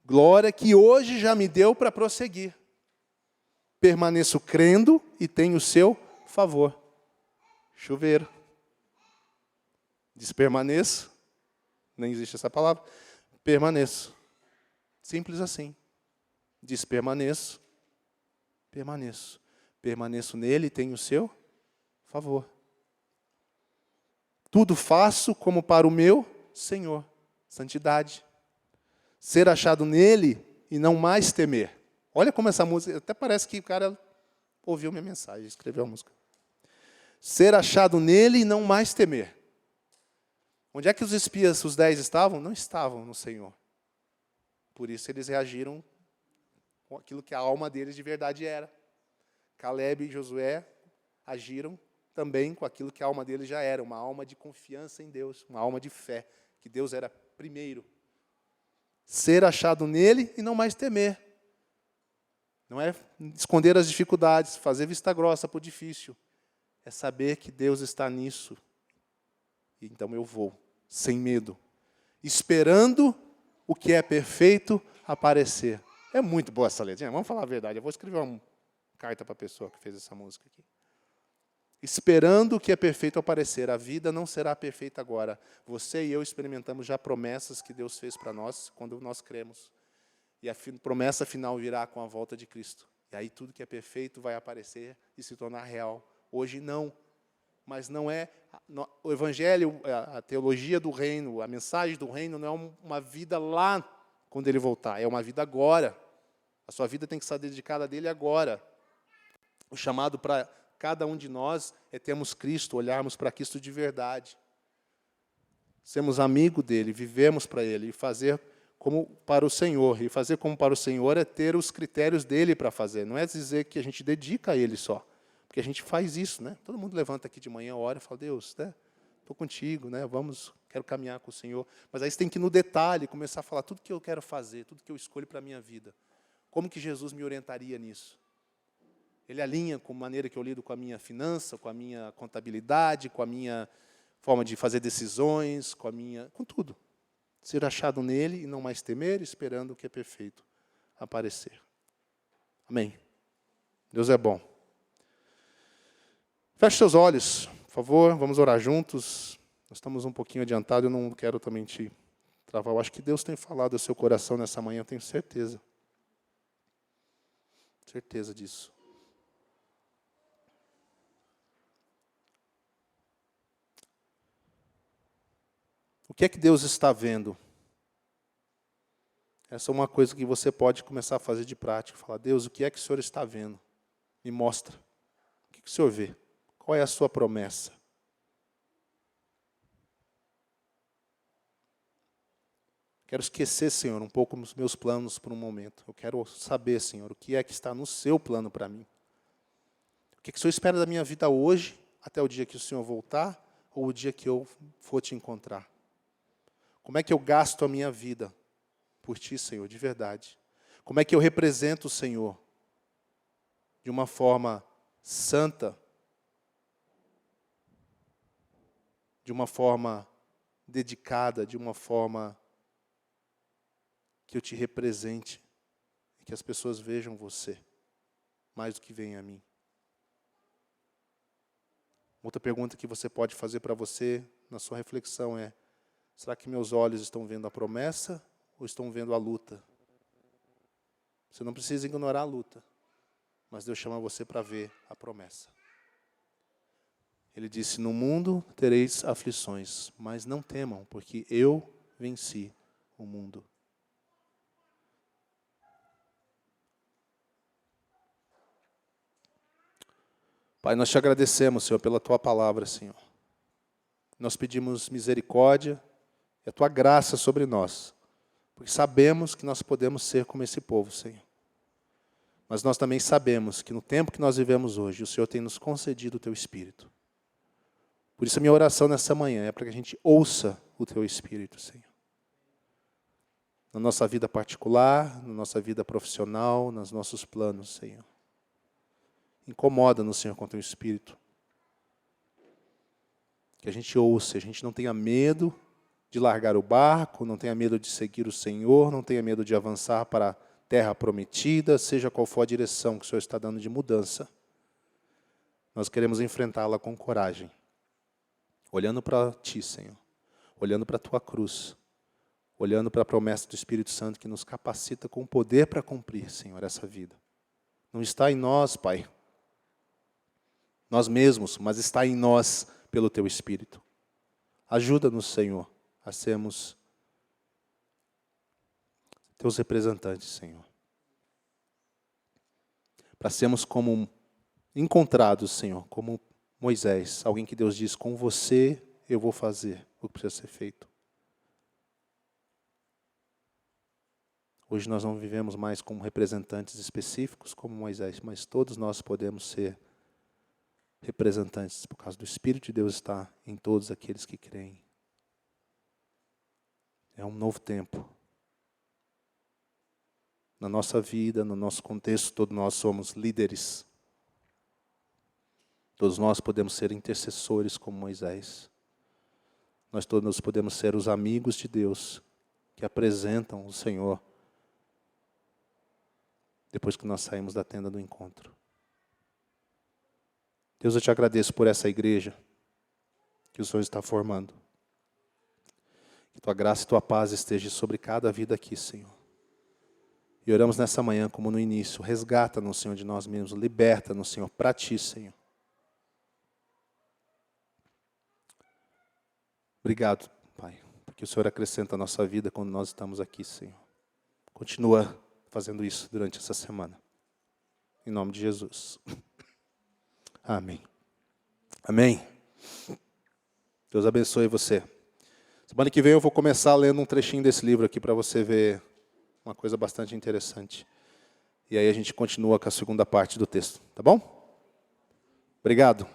Glória que hoje já me deu para prosseguir. Permaneço crendo e tenho o seu favor. Chuveiro. Diz permaneço. Nem existe essa palavra. Permaneço. Simples assim. Diz permaneço. Permaneço. Permaneço nele e tenho o seu favor. Tudo faço como para o meu Senhor. Santidade. Ser achado nele e não mais temer. Olha como essa música, até parece que o cara ouviu minha mensagem, escreveu a música. Ser achado nele e não mais temer. Onde é que os espias, os 10 estavam? Não estavam no Senhor. Por isso eles reagiram com aquilo que a alma deles de verdade era. Caleb e Josué agiram também com aquilo que a alma deles já era, uma alma de confiança em Deus, uma alma de fé, que Deus era primeiro. Ser achado nele e não mais temer. Não é esconder as dificuldades, fazer vista grossa para o difícil. É saber que Deus está nisso. Então eu vou, sem medo. Esperando o que é perfeito aparecer. É muito boa essa letra. Vamos falar a verdade. Eu vou escrever uma carta para a pessoa que fez essa música aqui. Esperando o que é perfeito aparecer. A vida não será perfeita agora. Você e eu experimentamos já promessas que Deus fez para nós quando nós cremos. E a promessa final virá com a volta de Cristo. E aí tudo que é perfeito vai aparecer e se tornar real. Hoje não. Mas não é... O Evangelho, a teologia do reino, a mensagem do reino não é uma vida lá quando ele voltar. É uma vida agora. A sua vida tem que estar dedicada a dele agora. O chamado para cada um de nós é termos Cristo, olharmos para Cristo de verdade. Sermos amigos dele, vivemos para ele e fazer como para o Senhor. E fazer como para o Senhor é ter os critérios dele para fazer. Não é dizer que a gente dedica a ele só. Porque a gente faz isso, né? Todo mundo levanta aqui de manhã, ora e fala, Deus, né? Estou contigo, né? Quero caminhar com o Senhor. Mas aí você tem que ir no detalhe, começar a falar tudo que eu quero fazer, tudo que eu escolho para a minha vida. Como que Jesus me orientaria nisso? Ele alinha com a maneira que eu lido com a minha finança, com a minha contabilidade, com a minha forma de fazer decisões, com tudo. ser achado nele e não mais temer, esperando o que é perfeito aparecer. Amém. Deus é bom. Feche seus olhos, por favor, vamos orar juntos. Nós estamos um pouquinho adiantados, eu não quero também te travar. Eu acho que Deus tem falado ao seu coração nessa manhã, eu tenho certeza. Certeza disso. O que é que Deus está vendo? Essa é uma coisa que você pode começar a fazer de prática. Falar, Deus, o que é que o Senhor está vendo? Me mostra. O que o Senhor vê? Qual é a sua promessa? Quero esquecer, Senhor, um pouco os meus planos por um momento. Eu quero saber, Senhor, o que é que está no seu plano para mim. O que é que o Senhor espera da minha vida hoje, até o dia que o Senhor voltar, ou o dia que eu for te encontrar? Como é que eu gasto a minha vida por Ti, Senhor, de verdade? Como é que eu represento o Senhor de uma forma santa, de uma forma dedicada, de uma forma que eu Te represente e que as pessoas vejam você mais do que veem a mim? Outra pergunta que você pode fazer para você na sua reflexão é: será que meus olhos estão vendo a promessa ou estão vendo a luta? Você não precisa ignorar a luta, mas Deus chama você para ver a promessa. Ele disse, no mundo tereis aflições, mas não temam, porque eu venci o mundo. Pai, nós te agradecemos, Senhor, pela Tua palavra, Senhor. Nós pedimos misericórdia e a Tua graça sobre nós, porque sabemos que nós podemos ser como esse povo, Senhor. Mas nós também sabemos que no tempo que nós vivemos hoje, o Senhor tem nos concedido o Teu Espírito. Por isso a minha oração nessa manhã é para que a gente ouça o Teu Espírito, Senhor. Na nossa vida particular, na nossa vida profissional, nos nossos planos, Senhor. Incomoda-nos, Senhor, com o Teu Espírito. Que a gente ouça, a gente não tenha medo de largar o barco, não tenha medo de seguir o Senhor, não tenha medo de avançar para a terra prometida, seja qual for a direção que o Senhor está dando de mudança. Nós queremos enfrentá-la com coragem, olhando para Ti, Senhor, olhando para a Tua cruz, olhando para a promessa do Espírito Santo que nos capacita com poder para cumprir, Senhor, essa vida. Não está em nós, Pai, nós mesmos, mas está em nós pelo Teu Espírito. Ajuda-nos, Senhor, a sermos Teus representantes, Senhor. Para sermos como encontrados, Senhor, como Moisés, alguém que Deus diz, com você eu vou fazer o que precisa ser feito. Hoje nós não vivemos mais como representantes específicos como Moisés, mas todos nós podemos ser representantes, por causa do Espírito de Deus estar em todos aqueles que creem. É um novo tempo. Na nossa vida, no nosso contexto, todos nós somos líderes. Todos nós podemos ser intercessores como Moisés. Nós todos podemos ser os amigos de Deus que apresentam o Senhor depois que nós saímos da tenda do encontro. Deus, eu te agradeço por essa igreja que o Senhor está formando. Que Tua graça e Tua paz esteja sobre cada vida aqui, Senhor. E oramos nessa manhã, como no início, resgata-nos, Senhor, de nós mesmos, liberta-nos, Senhor, para Ti, Senhor. Obrigado, Pai, porque o Senhor acrescenta a nossa vida quando nós estamos aqui, Senhor. Continua fazendo isso durante essa semana. Em nome de Jesus. Amém. Amém. Deus abençoe você. Semana que vem eu vou começar lendo um trechinho desse livro aqui para você ver uma coisa bastante interessante. E aí a gente continua com a segunda parte do texto, tá bom? Obrigado.